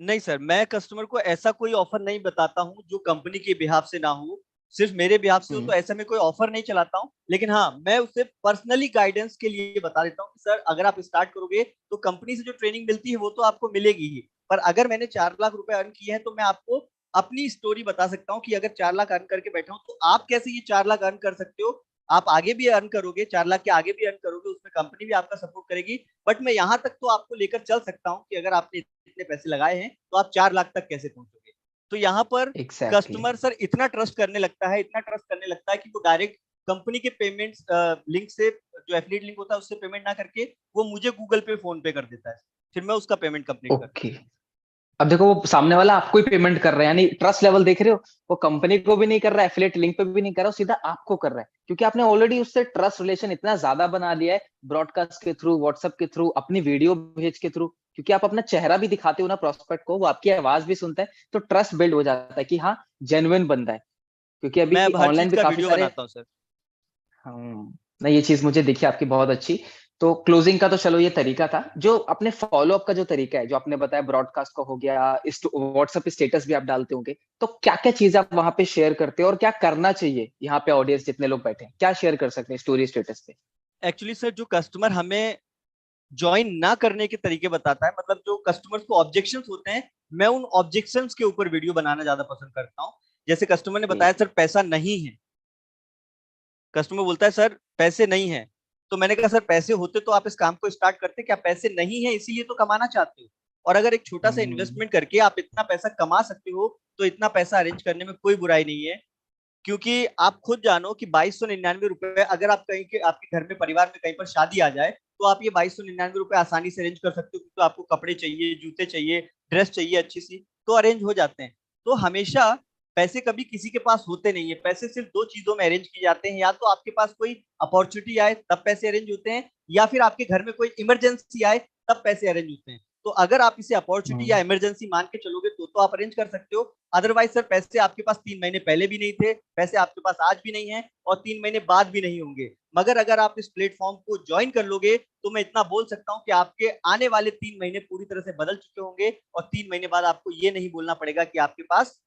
नहीं सर, मैं कस्टमर को ऐसा कोई ऑफर नहीं बताता हूँ जो कंपनी के बिहाफ से ना हो, सिर्फ मेरे बिहाफ से हो, तो हम्म ऐसा मैं कोई ऑफर नहीं चलाता हूँ। लेकिन हाँ, मैं उसे पर्सनली गाइडेंस के लिए बता देता हूँ कि सर अगर आप स्टार्ट करोगे तो कंपनी से जो ट्रेनिंग मिलती है वो तो आपको मिलेगी ही, पर अगर मैंने 4 लाख रुपए अर्न किए हैं तो मैं आपको अपनी स्टोरी बता सकता हूँ कि अगर 4 लाख अर्न करके बैठा हूँ तो आप कैसे ये 4 लाख अर्न कर सकते हो। आप आगे भी अर्न करोगे, 4 लाख के आगे भी अर्न करोगे, उसमें कंपनी भी आपका सपोर्ट करेगी। बट मैं यहाँ तक तो आपको लेकर चल सकता हूँ कि अगर आपने इतने पैसे लगाए हैं तो आप 4 लाख तक कैसे पहुंचोगे। तो यहाँ पर एग्जैक्टली। कस्टमर सर इतना ट्रस्ट करने लगता है, इतना ट्रस्ट करने लगता है कि वो डायरेक्ट कंपनी के पेमेंट लिंक से, जो एफिलिएट लिंक होता है उससे पेमेंट ना करके वो मुझे गूगल पे, फोन पे कर देता है, फिर मैं उसका पेमेंट कंप्लीट करता ओके। अब देखो वो सामने वाला आपको ही पेमेंट कर रहा है, यानी ट्रस्ट लेवल देख रहे हो, वो कंपनी को भी नहीं कर रहा है, एफिलिएट लिंक पे भी नहीं कर रहा, वो सीधा आपको कर रहा है, क्योंकि आपने ऑलरेडी उससे ट्रस्ट रिलेशन इतना ज्यादा बना लिया है, ब्रॉडकास्ट के थ्रू, व्हाट्सएप के थ्रू, अपनी वीडियो भेज के थ्रू, क्योंकि आप अपना चेहरा भी दिखाते हो ना प्रोस्पेक्ट को, वो आपकी आवाज भी सुनता है, तो ट्रस्ट बिल्ड हो जाता है कि हाँ, जेन्युइन बंदा है। क्योंकि मैं अभी अब हर ऑनलाइन चीज भी का काफी वीडियो सारे, बनाता हूँ सर। नहीं ये चीज मुझे दिखी आपकी बहुत अच्छी। तो क्लोजिंग का तो चलो ये तरीका था, जो अपने फॉलो अप का जो तरीका है, जो आपने बताया ब्रॉडकास्ट का हो गया, व्हाट्सएप स्टेटस भी आप डालते होंगे, तो क्या क्या चीजें आप वहां पे शेयर करते हो और क्या करना चाहिए यहाँ पे ऑडियंस जितने लोग बैठे हैं, क्या शेयर कर सकते हैं स्टोरी स्टेटस पे? एक्चुअली सर जो कस्टमर हमें ज्वाइन ना करने के तरीके बताता है, मतलब जो कस्टमर्स को ऑब्जेक्शंस होते हैं, मैं उन ऑब्जेक्शंस के ऊपर वीडियो बनाना ज्यादा पसंद करता हूँ। जैसे कस्टमर ने ओके। बताया सर पैसा नहीं है, कस्टमर बोलता है सर पैसे नहीं है, तो मैंने कहा सर पैसे होते तो आप इस काम को स्टार्ट करते, क्या पैसे नहीं है इसीलिए तो कमाना चाहते हो। और अगर एक छोटा सा हम्म इन्वेस्टमेंट करके आप इतना पैसा कमा सकते हो तो इतना पैसा अरेंज करने में कोई बुराई नहीं है। क्योंकि आप खुद जानो कि 2,299 रुपए, अगर आप कहीं के आपके घर में परिवार में कहीं पर शादी आ जाए तो आप ये 2,299 रुपए आसानी से अरेंज कर सकते हो, क्योंकि आपको कपड़े चाहिए, जूते चाहिए, ड्रेस चाहिए अच्छी सी, तो अरेंज हो जाते हैं। तो हमेशा पैसे कभी किसी के पास होते नहीं है, पैसे सिर्फ दो चीजों में अरेंज किए जाते हैं, या तो आपके पास कोई अपॉर्चुनिटी आए तब पैसे अरेंज होते हैं, या फिर आपके घर में कोई इमरजेंसी आए तब पैसे अरेंज होते हैं। तो अगर आप इसे अपॉर्चुनिटी या इमरजेंसी मान के चलोगे तो आप अरेंज कर सकते हो। अदरवाइज सर पैसे आपके पास 3 महीने पहले भी नहीं थे, पैसे आपके पास आज भी नहीं है और 3 महीने बाद भी नहीं होंगे। मगर अगर आप इस प्लेटफॉर्म को ज्वाइन कर लोगे तो मैं इतना बोल सकता हूँ कि आपके आने वाले 3 महीने पूरी तरह से बदल चुके होंगे और 3 महीने बाद आपको ये नहीं बोलना पड़ेगा कि आपके पास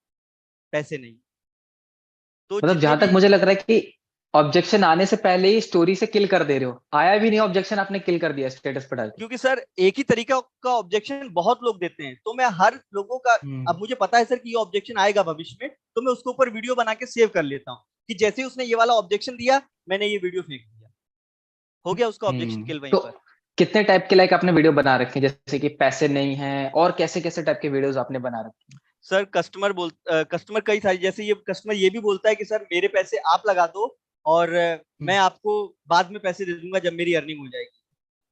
पैसे नहीं। तो मतलब जितने जहां तक भी मुझे लग रहा है कि ऑब्जेक्शन आने से पहले ही स्टोरी से किल कर दे रहे हो, आया भी नहीं ऑब्जेक्शन आपने किल कर दिया स्टेटस पर डाल के। क्योंकि सर एक ही तरीका का ऑब्जेक्शन बहुत लोग देते हैं, तो मैं हर लोगों का, अब मुझे पता है सर कि ये ऑब्जेक्शन आएगा भविष्य में, तो मैं उसके ऊपर वीडियो बना के सेव कर लेता हूँ कि जैसे ही उसने ये वाला ऑब्जेक्शन दिया मैंने ये वीडियो फेंक दिया, हो गया उसका ऑब्जेक्शन किल वहीं तो पर। कितने टाइप के लाइक आपने वीडियो बना रखे हैं, जैसे कि पैसे नहीं है, और कैसे कैसे टाइप के वीडियोस आपने बना रखे हैं? सर कस्टमर कई सारी, जैसे ये कस्टमर ये भी बोलता है कि सर मेरे पैसे आप लगा दो और मैं आपको बाद में पैसे दे दूंगा जब मेरी अर्निंग हो जाएगी।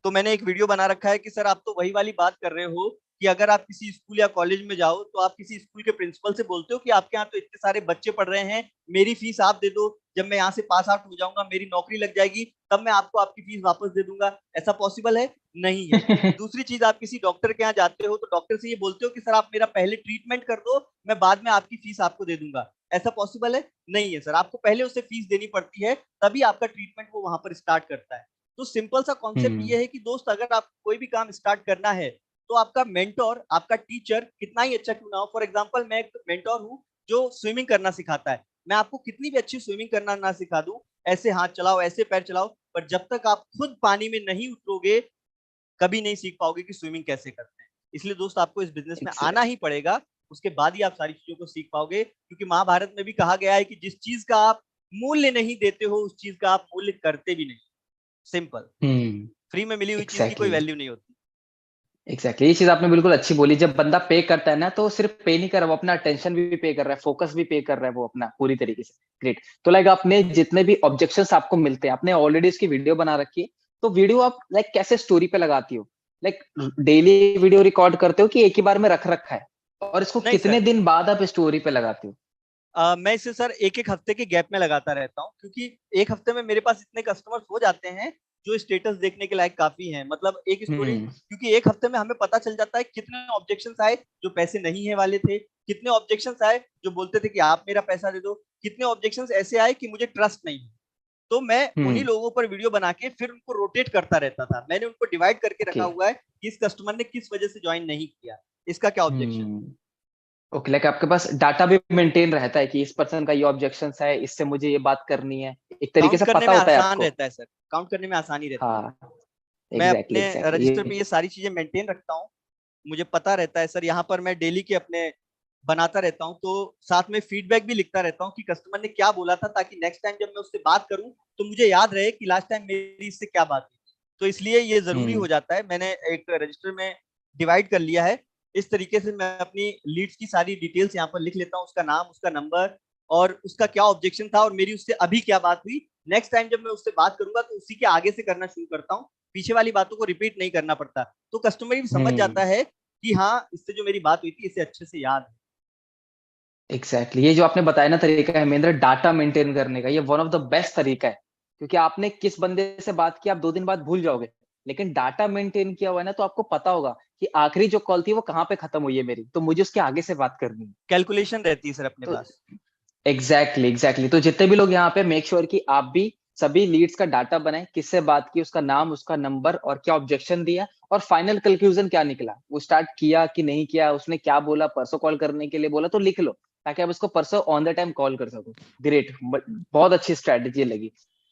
तो मैंने एक वीडियो बना रखा है कि सर आप तो वही वाली बात कर रहे हो कि अगर आप किसी स्कूल या कॉलेज में जाओ तो आप किसी स्कूल के प्रिंसिपल से बोलते हो कि आपके यहाँ तो इतने सारे बच्चे पढ़ रहे हैं, मेरी फीस आप दे दो, जब मैं यहाँ से पास आउट हो जाऊंगा मेरी नौकरी लग जाएगी तब मैं आपको आपकी फीस वापस दे दूंगा। ऐसा पॉसिबल है? नहीं है। दूसरी चीज, आप किसी डॉक्टर के यहाँ जाते हो तो डॉक्टर से ये बोलते हो कि सर आप मेरा पहले ट्रीटमेंट कर दो, मैं बाद में आपकी फीस आपको दे दूंगा। ऐसा पॉसिबल है? नहीं है सर, आपको पहले उसे फीस देनी पड़ती है तभी आपका ट्रीटमेंट वो वहां पर स्टार्ट करता है। तो सिंपल सा कॉन्सेप्ट ये है कि दोस्त अगर आप कोई भी काम स्टार्ट करना है तो आपका मेंटोर, आपका टीचर कितना ही अच्छा क्यों ना हो, फॉर एग्जांपल मैं एक मेंटोर हूँ जो स्विमिंग करना सिखाता है, मैं आपको कितनी भी अच्छी स्विमिंग करना ना सिखा दूं, ऐसे हाथ चलाओ ऐसे पैर चलाओ, पर जब तक आप खुद पानी में नहीं उतरोगे कभी नहीं सीख पाओगे कि स्विमिंग कैसे करते हैं। इसलिए दोस्त आपको इस बिजनेस में आना ही पड़ेगा, उसके बाद ही आप सारी चीजों को सीख पाओगे, क्योंकि महाभारत में भी कहा गया है कि जिस चीज का आप मूल्य नहीं देते हो उस चीज का आप मूल्य करते भी नहीं। सिंपल। फ्री में मिली हुई चीज की कोई एग्जैक्टली, वैल्यू नहीं होती। एग्जैक्टली ये चीज आपने बिल्कुल अच्छी बोली। जब बंदा पे करता है ना तो सिर्फ पे नहीं कर रहा, वो अपना अटेंशन भी पे कर रहा है, फोकस भी पे कर रहा है वो अपना पूरी तरीके से। ग्रेट। तो लाइक आपने जितने भी ऑब्जेक्शंस आपको मिलते हैं, आपने ऑलरेडी इसकी वीडियो बना रखी है, तो वीडियो आप लाइक कैसे स्टोरी पे लगाती हो? लाइक डेली वीडियो रिकॉर्ड करते हो कि एक ही बार में रख रखा है, और इसको नहीं कितने सर, दिन बाद आप स्टोरी पे लगाते हो? मैं इसे सर एक एक हफ्ते के गैप में लगाता रहता हूँ, क्योंकि एक हफ्ते में मेरे पास इतने कस्टमर्स हो जाते हैं जो स्टेटस देखने के लायक काफी हैं। मतलब एक स्टोरी, हम्म क्योंकि एक हफ्ते में हमें पता चल जाता है कितने ऑब्जेक्शंस आए जो पैसे नहीं है वाले थे, कितने ऑब्जेक्शंस आए जो बोलते थे कि आप मेरा पैसा दे दो, कितने ऑब्जेक्शंस ऐसे आए कि मुझे ट्रस्ट नहीं है। तो मैं उन्हीं हम्म लोगों पर वीडियो बना के फिर उनको रोटेट करता रहता था। मैंने उनको डिवाइड करके रखा ओके। हुआ है कि इस कस्टमर ने किस वजह से ज्वाइन नहीं किया, इसका क्या ऑब्जेक्शन। हम्म ओके, लाइक आपके पास डाटा भी मेंटेन रहता है कि इस पर्सन का ये ऑब्जेक्शंस है, इससे मुझे ये बात करनी है, एक तरीके काउंट से करने पता में होता है आसान आपको। रहता है सर, काउंट करने में आसानी रहती है। हाँ, मैं एग्जैक्टली अपने एग्जैक्टली रजिस्टर पे ये। ये सारी चीजें मेंटेन रखता हूँ, मुझे पता रहता है सर। यहाँ पर मैं डेली के अपने बनाता रहता हूँ, तो साथ में फीडबैक भी लिखता रहता हूँ कि कस्टमर ने क्या बोला था, ताकि नेक्स्ट टाइम जब मैं उससे बात करूँ तो मुझे याद रहे कि लास्ट टाइम मेरी इससे क्या बात हुई। तो इसलिए ये जरूरी हम्म हो जाता है, मैंने एक रजिस्टर में डिवाइड कर लिया है। इस तरीके से मैं अपनी लीड्स की सारी डिटेल्स यहाँ पर लिख लेता हूँ, उसका नाम, उसका नंबर और उसका क्या ऑब्जेक्शन था और मेरी उससे अभी क्या बात हुई। नेक्स्ट टाइम जब मैं उससे बात करूंगा तो उसी के आगे से करना शुरू करता हूँ, पीछे वाली बातों को रिपीट नहीं करना पड़ता। तो कस्टमर भी समझ जाता हम्म है कि हाँ इससे जो मेरी बात हुई थी इसे अच्छे से याद है। एग्जैक्टली ये जो आपने बताया ना तरीका है महेंद्र, डाटा मेंटेन करने का, ये वन ऑफ द बेस्ट तरीका है। क्योंकि आपने किस बंदे से बात की आप 2 दिन बाद भूल जाओगे, लेकिन डाटा मेंटेन किया हुआ है ना तो आपको पता होगा कि आखिरी जो कॉल थी वो कहाँ पे खत्म हुई है मेरी, तो मुझे उसके आगे से बात करनी है। कैलकुलेशन रहती है सर अपने तो पास। एग्जैक्टली तो जितने भी लोग यहाँ पे, मेक श्योर कि आप भी सभी लीड्स का डाटा बनाएं, किससे बात की, उसका नाम, उसका नंबर और क्या ऑब्जेक्शन दिया, और फाइनल कंक्लूजन क्या निकला, वो स्टार्ट किया कि नहीं किया, उसने क्या बोला, परसों कॉल करने के लिए बोला तो लिख लो, ताकि आप उसको परसों ऑन द टाइम कॉल कर सको। ग्रेट, बहुत अच्छी स्ट्रेटेजी लगी।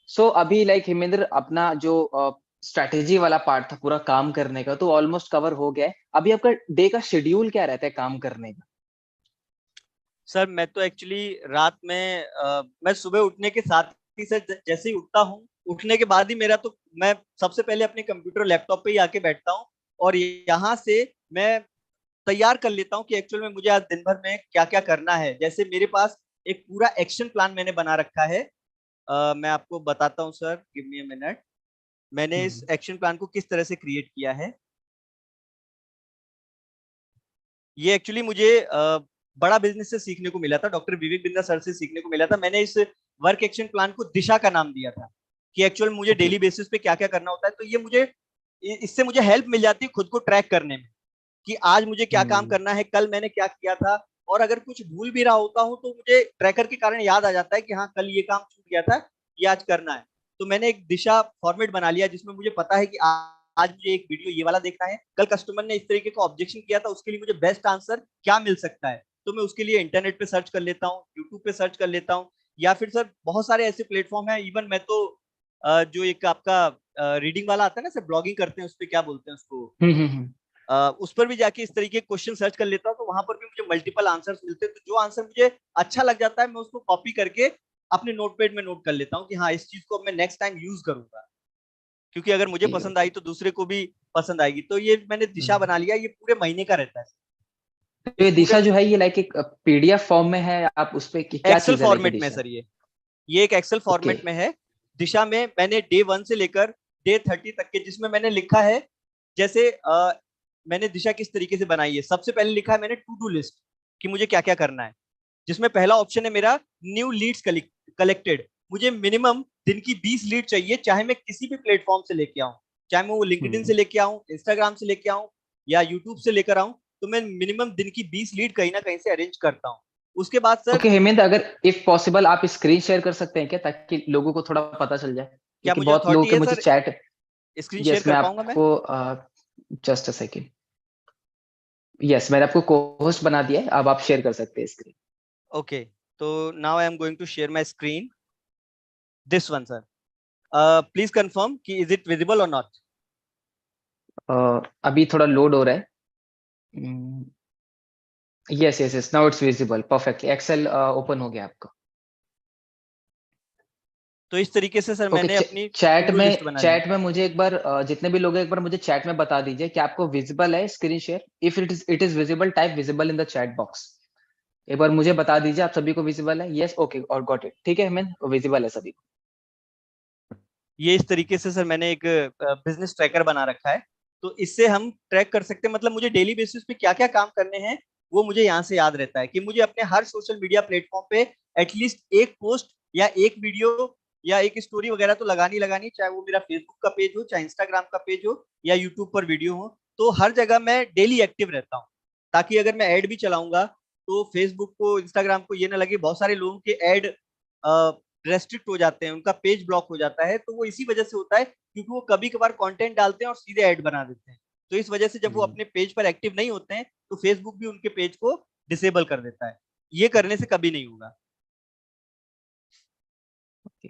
सो अभी लाइक हिमेंद्र, अपना जो स्ट्रेटेजी वाला पार्ट था पूरा काम करने का तो ऑलमोस्ट कवर हो गया है। अभी आपका डे का शेड्यूल क्या रहता है काम करने का? सर मैं तो एक्चुअली रात में मैं सुबह उठने के साथ ही सर जैसे ही उठता हूँ, उठने के बाद ही मेरा तो मैं सबसे पहले अपने कंप्यूटर लैपटॉप पे ही आके बैठता हूँ और यहाँ से मैं तैयार कर लेता हूँ कि एक्चुअल में मुझे आज दिन भर में क्या क्या करना है। जैसे मेरे पास एक पूरा एक्शन प्लान मैंने बना रखा है, मैं आपको बताता हूँ sir, give me a minute. मैंने इस हम्म एक्शन प्लान को किस तरह से क्रिएट किया है, ये एक्चुअली मुझे बड़ा बिजनेस से सीखने को मिला था, डॉक्टर विवेक बिंदा सर से सीखने को मिला था। मैंने इस वर्क एक्शन प्लान को दिशा का नाम दिया था कि एक्चुअल मुझे ओके। डेली बेसिस पे क्या क्या करना होता है, तो ये मुझे इससे मुझे हेल्प मिल जाती है खुद को ट्रैक करने में। कि आज मुझे क्या काम करना है, कल मैंने क्या किया था, और अगर कुछ भूल भी रहा होता हूँ तो मुझे ट्रैकर के कारण याद आ जाता है कि हाँ कल ये काम छूट गया था, ये आज करना है। तो मैंने एक दिशा फॉर्मेट बना लिया जिसमें मुझे पता है कि आज मुझे एक वीडियो ये वाला देखना है, कल कस्टमर ने इस तरीके का ऑब्जेक्शन किया था, उसके लिए मुझे बेस्ट आंसर क्या मिल सकता है, तो मैं उसके लिए इंटरनेट पे सर्च कर लेता हूँ, यूट्यूब पे सर्च कर लेता हूँ, या फिर सर बहुत सारे ऐसे प्लेटफॉर्म है, इवन मैं तो जो एक आपका रीडिंग वाला आता है ना सर, ब्लॉगिंग करते हैं, उस पर क्या बोलते हैं उसको, उस पर भी जाके इस तरीके क्वेश्चन सर्च कर लेता हूँ, तो वहां पर भी मुझे मल्टीपल आंसर्स मिलते हैं, तो जो आंसर मुझे अच्छा लग जाता है मैं उसको कॉपी करके अपने नोटपैड में नोट कर लेता हूँ कि हाँ इस चीज को मैं नेक्स्ट टाइम यूज करूंगा, क्योंकि अगर मुझे पसंद आई तो दूसरे को भी पसंद आएगी। तो ये मैंने दिशा बना लिया, ये पूरे महीने का रहता है। तो ये दिशा जो है ये लाइक एक पीडीएफ फॉर्म में है, आप उस पे क्या एक्सेल चीज है फॉर्मेट में दिशा? सर, ये एक एक्सेल फॉर्मेट में है। दिशा में मैंने डे 1 से लेकर डे 30 तक के, जिसमें मैंने लिखा है जैसे मैंने दिशा किस तरीके से बनाई है। सबसे पहले लिखा है मैंने टू डू लिस्ट कि मुझे क्या क्या करना है, जिसमें पहला ऑप्शन है मेरा न्यू लीड्स कलेक्टेड। मुझे मिनिमम दिन की 20 लीड चाहिए, चाहे मैं किसी भी प्लेटफॉर्म से लेके आऊं, चाहे मैं वो लिंक्डइन से लेके आऊं, इंस्टाग्राम से लेके आऊं या यूट्यूब से लेकर आऊं, तो मैं मिनिमम दिन की 20 लीड कहीं ना कहीं से अरेंज करता हूं। उसके बाद सर ओके हेमेंद्र, अगर इफ पॉसिबल आप स्क्रीन शेयर कर सकते हैं क्या, ताकि लोगों को थोड़ा पता चल जाए, क्या क्योंकि मुझे बहुत लोगों अथॉरिटी के है मुझे sir, chat. Screen share yes, कर मैं पाऊंगा मैं? आपको जस्ट अ सेकेंड। यस, मैंने आपको को होस्ट बना दिया है, अब आप शेयर कर सकते हैं स्क्रीन। ओके, तो now I am going to share my screen, this one sir. Please confirm कि इज इट विजिबल और नॉट? अभी थोड़ा लोड हो रहा है। Yes yes yes, now it's visible perfectly, Excel open हो गया आपका। तो इस तरीके से सर ओके, मैंने अपनी टू चैट डू लिस्ट में बना ली। चैट में मुझे एक बार जितने भी लोग हैं एक बार मुझे चैट में बता दीजिए कि आपको विजिबल है screen share. If it is visible, type visible in the chat box. एक बार मुझे बता दीजिए आप सभी को विजिबल है। यस, ओके, और गॉट इट, ठीक है, मैं विजिबल है सभी को। ये इस तरीके से सर मैंने एक बिजनेस ट्रैकर बना रखा है, तो इससे हम ट्रैक कर सकते हैं, मतलब मुझे डेली बेसिस पे क्या क्या काम करने हैं वो मुझे यहाँ से याद रहता है कि मुझे अपने हर सोशल मीडिया प्लेटफॉर्म पे एटलीस्ट एक पोस्ट या एक वीडियो या एक स्टोरी वगैरह तो लगानी लगानी, चाहे वो मेरा फेसबुक का पेज हो, चाहे इंस्टाग्राम का पेज हो या यूट्यूब पर वीडियो हो, तो हर जगह मैं डेली एक्टिव रहता हूँ, ताकि अगर मैं ऐड भी चलाऊंगा तो फेसबुक को, इंस्टाग्राम को ये ना लगे, बहुत सारे लोगों के ऐड रेस्ट्रिक्ट हो जाते हैं, उनका पेज ब्लॉक हो जाता है, तो वो इसी वजह से होता है क्योंकि वो कभी कभार कंटेंट डालते हैं और सीधे ऐड बना देते हैं। तो इस वजह से जब वो अपने पेज पर एक्टिव नहीं होते हैं तो फेसबुक भी उनके पेज को डिसेबल कर देता है। ये करने से कभी नहीं होगा। तो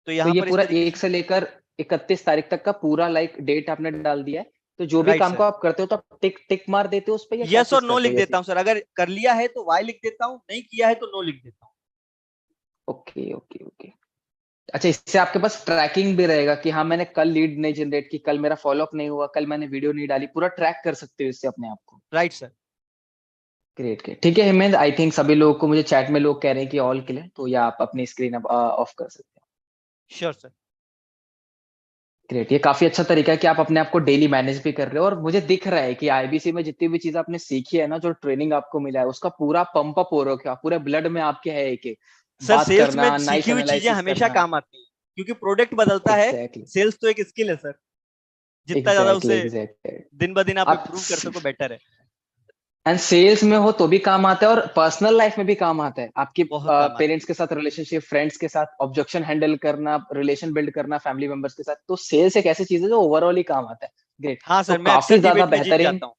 तो यहाँ ये पर इस पूरा तरीके एक से, से लेकर 31 तारीख तक का पूरा लाइक डेट आपने डाल दिया है। तो जो भी राइट काम को सर, आप करते हो तो आप टिक टिक मार देते हो उस पर, या क्या यस और चीज नो करते लिख हो देता जैसे? हूँ सर, अगर कर लिया है तो वाई लिख देता हूँ, नहीं किया है तो नो लिख देता हूँ। Okay okay okay. अच्छा, इससे आपके पास ट्रैकिंग भी रहेगा कि हाँ मैंने कल लीड नहीं जनरेट की, कल मेरा फॉलोअप नहीं हुआ, कल मैंने वीडियो नहीं डाली, पूरा ट्रैक कर सकते हो इससे अपने आप को। Right sir. ग्रेट ग्रेट, ठीक है हेमेंद्र, आई थिंक सभी लोगों को, मुझे चैट में लोग कह रहे हैं कि ऑल क्लियर, तो या आप अपनी स्क्रीन अब ऑफ कर सकते हैं। Sure sir. ग्रेट, ये काफी अच्छा तरीका है कि आप अपने आप को डेली मैनेज भी कर रहे हो, और मुझे दिख रहा है कि आईबीसी में जितनी भी चीज आपने सीखी है ना, जो ट्रेनिंग आपको मिला है, उसका पूरा पंप अप हो रखा है, पूरे ब्लड में आपके है एक एक सर बात सेल्स में करना, सीखी नाइस हुई चीजें एनालिसिस हमेशा करना। काम आती है, क्योंकि प्रोडक्ट बदलता है, एग्जैक्टली सेल्स तो एक स्किल है सर, जितना ज्यादा एग्जैक्टली उसे एग्जैक्टली। दिन ब दिन आप आप इम्प्रूव कर सको बेटर है। एंड सेल्स में हो तो भी काम आता है, और पर्सनल लाइफ में भी काम आता है, आपकी बहुत काम आता पेरेंट्स के साथ रिलेशनशिप, फ्रेंड्स के साथ ऑब्जेक्शन हैंडल करना, रिलेशन बिल्ड करना फैमिली मेंबर्स के साथ, तो सेल्स एक ऐसी चीज है जो ओवरऑल ही काम आता है। ग्रेट, है। हाँ तो सर, मैं काफी अक्सर ज्यादा डिबेट में जीत बेहतरीन। जाता हूँ।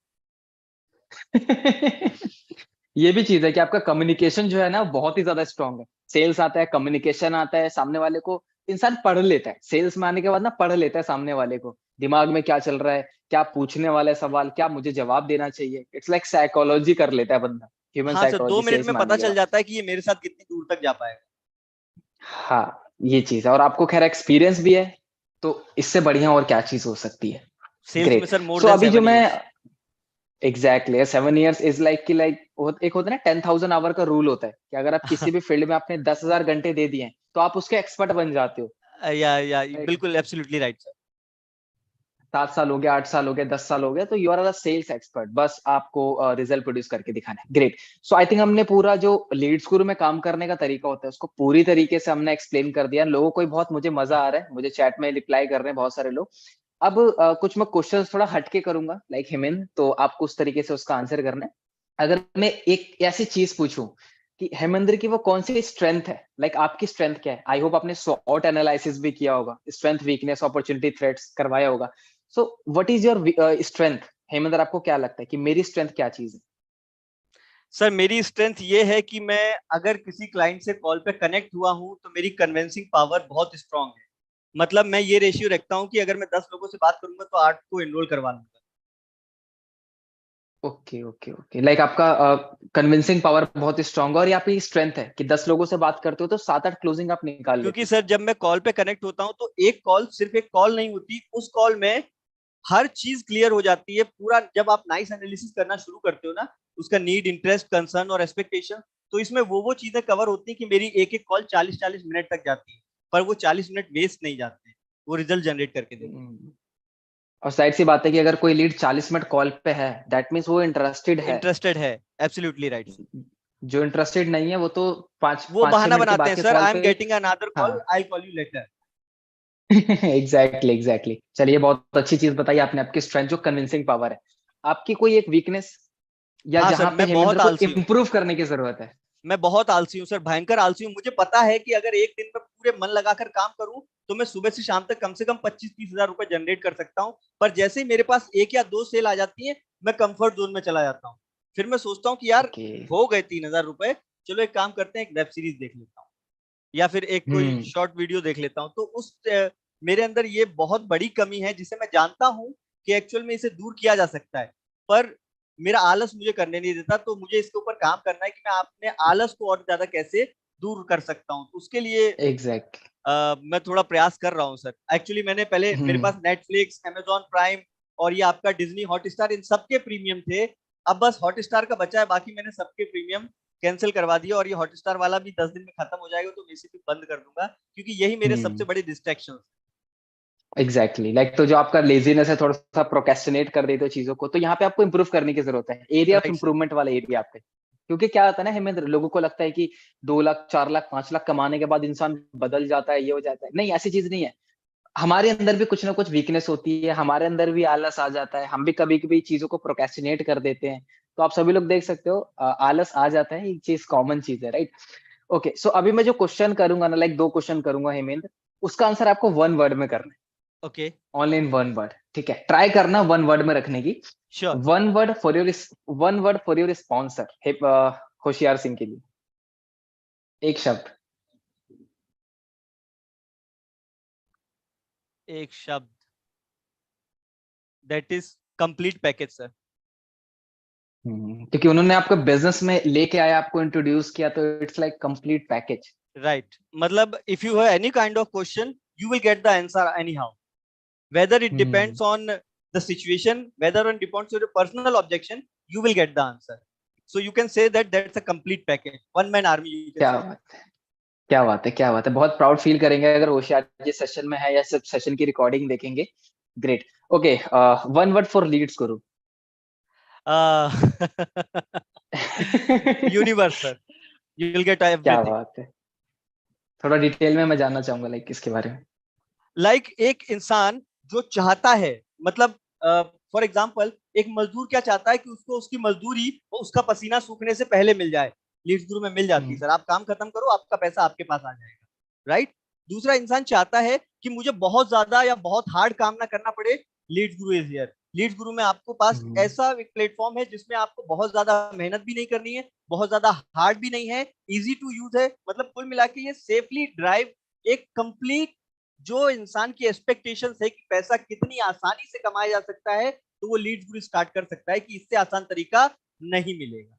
ये भी चीज है कि आपका कम्युनिकेशन जो है ना बहुत ही ज्यादा स्ट्रांग है। सेल्स आता है, कम्युनिकेशन आता है, सामने वाले को इंसान पढ़ लेता है, सेल्स में आने के बाद ना पढ़ लेता है सामने वाले को, दिमाग में क्या चल रहा है, क्या पूछने वाला है सवाल, क्या मुझे जवाब देना चाहिए, इट्स लाइक साइकोलॉजी कर लेता है बंदा, ह्यूमन हाँ सर, दो साइकोलॉजी मिनट सेल्स में में पता आने के चल बाद। जाता है कि ये मेरे साथ कितनी दूर तक जा पाएगा। हाँ, ये चीज है, और आपको खैर एक्सपीरियंस भी है, तो इससे बढ़िया और क्या चीज हो सकती है। सेल्स में ग्रेट, सर मोर सो देन अभी जो 7 मैं years. Exactly 7 years is like कि लाइक एक होता है ना 10,000 आवर का रूल होता है कि अगर आप किसी भी फील्ड में आपने 10,000 घंटे दे दिए हैं तो आप उसके एक्सपर्ट बन जाते हो। या Right? बिल्कुल एब्सोल्युटली राइट सर। 7 साल हो गया, 8 साल हो गया, 10 साल हो गया, तो you are a sales expert, बस आपको रिजल्ट प्रोड्यूस करके दिखाना है। ग्रेट, सो आई थिंक हमने पूरा जो लीड स्क्रू में काम करने का तरीका होता है उसको पूरी तरीके से हमने एक्सप्लेन कर दिया, लोगों को भी बहुत, मुझे मजा आ रहा है, मुझे चैट में रिप्लाई कर रहे हैं बहुत सारे लोग। अब कुछ मैं क्वेश्चन थोड़ा हटके करूंगा लाइक हेमेंद्र, तो आपको उस तरीके से उसका आंसर करना है। अगर मैं एक ऐसी चीज पूछूं कि हेमेंद्र की वो कौन सी स्ट्रेंथ है, लाइक आपकी स्ट्रेंथ क्या है, आई होप आपने स्वॉट एनालिसिस भी किया होगा, स्ट्रेंथ वीकनेस अपॉर्चुनिटी थ्रेट्स करवाया होगा। So what is your strength Hemendra, आपको क्या लगता है कि मेरी स्ट्रेंथ क्या चीज है? सर मेरी स्ट्रेंथ ये है कि मैं अगर किसी क्लाइंट से कॉल पे कनेक्ट हुआ हूं तो मेरी कन्विंसिंग पावर बहुत स्ट्रांग है। मतलब मैं ये रेशियो रखता हूं कि अगर मैं 10 लोगों से बात करूंगा तो 8 को एनरोल करवा लूंगा। ओके ओके ओके, लाइक आपका कन्विंसिंग पावर बहुत स्ट्रांग है, और यहाँ पे स्ट्रेंथ है कि 10 लोगों से बात करते हो तो 7-8 क्लोजिंग आप निकाल लेते क्योंकि हो। सर जब मैं कॉल पे कनेक्ट होता हूं तो एक कॉल सिर्फ एक कॉल नहीं होती, उस कॉल में हर चीज क्लियर हो जाती है पूरा। जब आप नाइस एनालिसिस करना शुरू करते हो ना, उसका नीड, इंटरेस्ट, कंसर्न और एक्सपेक्टेशन, तो इसमें वो चीजें कवर होती है कि मेरी एक एक कॉल 40-40 मिनट तक जाती है, पर वो 40 मिनट वेस्ट नहीं जाते, वो रिजल्ट जनरेट करके देते हम्म, और साइड सी बात है कि अगर कोई लीड 40 मिनट कॉल पे है, दैट मीन्स वो इंटरेस्टेड हैं। है। इंटरेस्टेड है, एब्सोल्युटली राइट। जो इंटरेस्टेड नहीं है वो तो पांच वो पांच छह बहाना मिनट के बनाते बाद हैं, के सर कॉल आई एम पे। गेटिंग अनदर कॉल, हाँ। I call you later. Exactly exactly, चलिए बहुत अच्छी चीज बताई आपने, आपकी स्ट्रेंथ जो कन्विंसिंग पावर है। आपकी कोई एक वीकनेस या हाँ सर, जहां पे मैं बहुत हेमेंद्र को आलसी हूँ। इम्प्रूव करने की जरूरत है? मैं बहुत आलसी हूँ सर, भयंकर आलसी हूँ। मुझे पता है कि अगर एक दिन में पूरे मन लगाकर काम करूं तो मैं सुबह से शाम तक कम से कम 25-30 हजार रुपए जनरेट कर सकता हूँ। पर जैसे ही मेरे पास एक या दो सेल आ जाती है, मैं कंफर्ट जोन में चला जाता हूँ। फिर मैं सोचता हूँ कि यार ओके। हो गए 3,000 रुपए, चलो एक काम करते हैं, एक वेब सीरीज देख लेता हूँ या फिर एक कोई हम्म। शॉर्ट वीडियो देख लेता हूँ। तो मेरे अंदर ये बहुत बड़ी कमी है जिसे मैं जानता हूँ कि एक्चुअल में इसे दूर किया जा सकता है, पर मेरा आलस मुझे करने नहीं देता। तो मुझे इसके ऊपर काम करना है कि मैं अपने आलस को और ज्यादा कैसे दूर कर सकता हूँ। तो उसके लिए एग्जैक्ट। मैं थोड़ा प्रयास कर रहा हूँ सर। एक्चुअली मैंने पहले, मेरे हम्म। पास नेटफ्लिक्स, अमेजॉन प्राइम और ये आपका डिज्नी हॉटस्टार, इन सबके प्रीमियम थे। अब बस हॉटस्टार का बचा है, बाकी मैंने सबके प्रीमियम कैंसिल करवा दिया, और ये हॉटस्टार वाला भी 10 दिन में खत्म हो जाएगा, तो मैं इसे भी बंद कर दूंगा, क्योंकि यही मेरे सबसे हम्म। बड़े डिस्ट्रैक्शन। एग्जैक्टली, लाइक तो जो आपका लेजीनेस है, थोड़ा सा प्रोकेस्टिनेट कर देते हो चीजों को, तो यहाँ पे आपको इंप्रूव करने की जरूरत है, area of right sir. Improvement वाला एरिया पे। क्योंकि क्या होता है ना हेमेंद्र, लोगों को लगता है कि 2 लाख 4 लाख 5 लाख कमाने के बाद इंसान बदल जाता है, ये हो जाता है, नहीं ऐसी चीज नहीं है। हमारे अंदर भी कुछ ना कुछ वीकनेस होती है, हमारे अंदर भी आलस आ जाता है, हम भी कभी कभी चीजों को प्रोकेस्टिनेट कर देते हैं। तो आप सभी लोग देख सकते हो, आलस आ जाता है, ये चीज कॉमन चीज है, राइट? ओके, सो अभी मैं जो क्वेश्चन करूंगा ना, लाइक 2 क्वेश्चन करूंगा हेमेंद्र, उसका आंसर आपको 1 वर्ड में करना है। ओके। ओनली इन 1 वर्ड, ठीक है? ट्राई करना 1 वर्ड में रखने की। Sure. One word for your 1 word for your sponsor, Hoshiyar Singh के लिए, एक शब्द। एक शब्द, that is complete package sir. क्योंकि उन्होंने आपको बिजनेस में लेके आया, आपको इंट्रोड्यूस किया, तो it's like complete package. Right, मतलब if you have any kind of question, you will get the answer anyhow, whether it hmm. depends on the situation, whether it depends on your personal objection, you will get the answer. So you can say that that's a complete package, one man army, you can क्या say. बात है, क्या बात है, क्या बात है, बहुत प्राउड फील करेंगे अगर होशियार जी सेशन में है या सब सेशन की रिकॉर्डिंग देखेंगे। Great. Okay, 1 word for leads guru. uh, universe sir, you will get क्या everything. बात है, थोड़ा डिटेल में मैं जानना चाहूंगा लाइक इसके बारे में। Like एक इंसान जो चाहता है, मतलब फॉर एग्जाम्पल एक मजदूर क्या चाहता है कि उसको उसकी मजदूरी वो उसका पसीना सूखने से पहले मिल जाए। लीड्स गुरु में मिल जाती है हम्म। सर, आप काम खत्म करो, आपका पैसा आपके पास आ जाएगा। राइट। दूसरा इंसान चाहता है कि मुझे बहुत ज्यादा या बहुत हार्ड काम ना करना पड़े, Leeds Guru is here. Leeds गुरु में आपको पास हम्म। ऐसा एक प्लेटफॉर्म है जिसमें आपको बहुत ज्यादा मेहनत भी नहीं करनी है, बहुत ज्यादा हार्ड भी नहीं है, इजी टू यूज है। मतलब कुल मिला के ये सेफली ड्राइव एक कंप्लीट, जो इंसान की एक्सपेक्टेशन है कि पैसा कितनी आसानी से कमाया जा सकता है, तो वो लीड्स गुरु स्टार्ट कर सकता है कि इससे आसान तरीका नहीं मिलेगा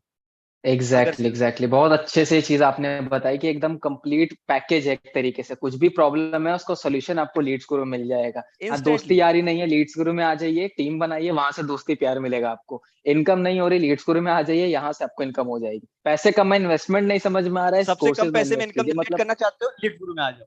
अगर एग्जैक्टली सिर्फ एग्जैक्टली, बहुत अच्छे से ये चीज आपने बताई कि एकदम कंप्लीट पैकेज है, एक तरीके से कुछ भी प्रॉब्लम है उसको सोल्यूशन आपको लीड्स गुरु में मिल जाएगा। हाँ, दोस्ती इंस्टेंटली। यारी नहीं है, लीड्स गुरु में आ जाइए, टीम बनाइए, वहां से दोस्ती प्यार मिलेगा आपको। इनकम नहीं हो रही, लीड्स गुरु में आ जाइए, यहाँ से आपको इनकम हो जाएगी। पैसे कम है, इन्वेस्टमेंट नहीं समझ में आ रहा है, इस सबसे कम कोर्सेज में पैसे में इन्वेस्ट इनकम कीजिए, जनरेट मतलब करना चाहते हो, लीड्स गुरु में आ जाओ।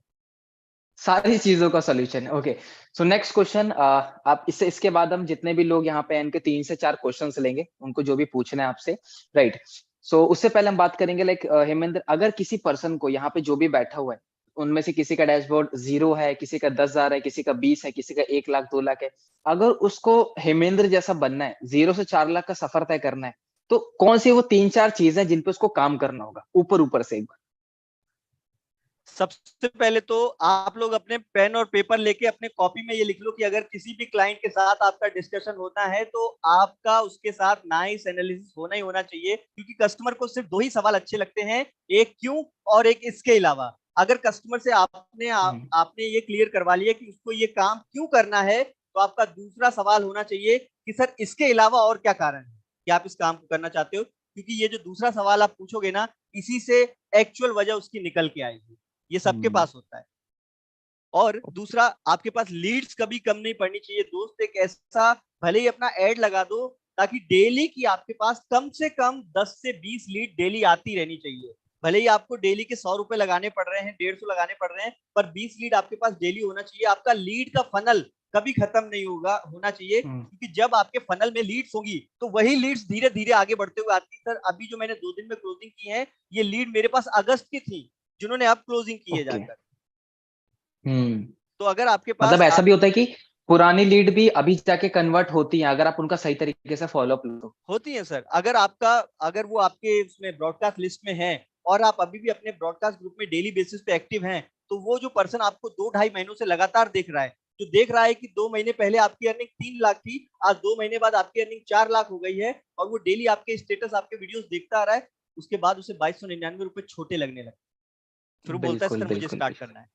सारी चीजों का सोल्यूशन है। ओके, सो नेक्स्ट क्वेश्चन, आप इससे इसके बाद हम जितने भी लोग यहाँ पे हैं, इनके 3 से 4 क्वेश्चंस लेंगे, उनको जो भी पूछना है आपसे, राइट? सो उससे पहले हम बात करेंगे लाइक हेमेंद्र, अगर किसी पर्सन को यहाँ पे जो भी बैठा हुआ है, उनमें से किसी का डैशबोर्ड 0 है, किसी का 10,000 है, किसी का 20 है, किसी का 1 लाख 2 लाख है। अगर उसको हेमेंद्र जैसा बनना है, 0 से 4 लाख का सफर तय करना है, तो कौन सी वो 3-4 चीजें जिन पे उसको काम करना होगा ऊपर से एक बार? सबसे पहले तो आप लोग अपने पेन और पेपर लेके अपने कॉपी में ये लिख लो कि अगर किसी भी क्लाइंट के साथ आपका डिस्कशन होना है तो आपका उसके साथ नाइस एनालिसिस होना ही होना चाहिए, क्योंकि कस्टमर को सिर्फ 2 ही सवाल अच्छे लगते हैं, एक क्यों और एक इसके अलावा। अगर कस्टमर से आपने ये क्लियर करवा लिया कि उसको ये काम क्यों करना है, तो आपका दूसरा सवाल होना चाहिए कि सर इसके अलावा और क्या कारण है कि आप इस काम को करना चाहते हो, क्योंकि ये जो दूसरा सवाल आप पूछोगे ना, इसी से एक्चुअल वजह उसकी निकल के आएगी। ये सबके पास होता है। और दूसरा, आपके पास लीड्स कभी कम नहीं पड़नी चाहिए दोस्त। एक ऐसा, भले ही अपना एड लगा दो, ताकि डेली की आपके पास कम से कम 10 से 20 लीड डेली आती रहनी चाहिए। भले ही आपको डेली के 100 रुपए लगाने पड़ रहे हैं, 150 लगाने पड़ रहे हैं, पर 20 लीड आपके पास डेली होना चाहिए। आपका लीड का फनल कभी खत्म नहीं होना चाहिए, क्योंकि जब आपके फनल में लीड्स होगी तो वही लीड्स धीरे धीरे आगे बढ़ते हुए आती है। सर अभी जो मैंने 2 दिन में क्लोजिंग की है, ये लीड मेरे पास अगस्त की थी, जिन्होंने अब क्लोजिंग की है जाकर। तो अगर आपके पास मतलब ऐसा भी होता है कि पुरानी लीड भी अभी जाके कन्वर्ट होती है अगर आप उनका सही तरीके से फॉलो अप लो? होती है सर। अगर वो आपके उसमें ब्रॉडकास्ट लिस्ट में है और आप अभी भी अपने ब्रॉडकास्ट ग्रुप में डेली बेसिस पे एक्टिव हैं, तो वो जो पर्सन आपको 2-2.5 महीनों से लगातार देख रहा है, जो देख रहा है कि 2 महीने पहले आपकी अर्निंग 3 लाख थी, आज 2 महीने बाद आपकी अर्निंग 4 लाख हो गई है, और वो डेली आपके स्टेटस, आपके वीडियोस देखता आ रहा है, उसके बाद उसे 2299 रुपए छोटे लगने लगते, फिर वो बोलता है बिल्कुल सर मुझे बिल्कुल स्टार्ट बिल्कुल। करना है।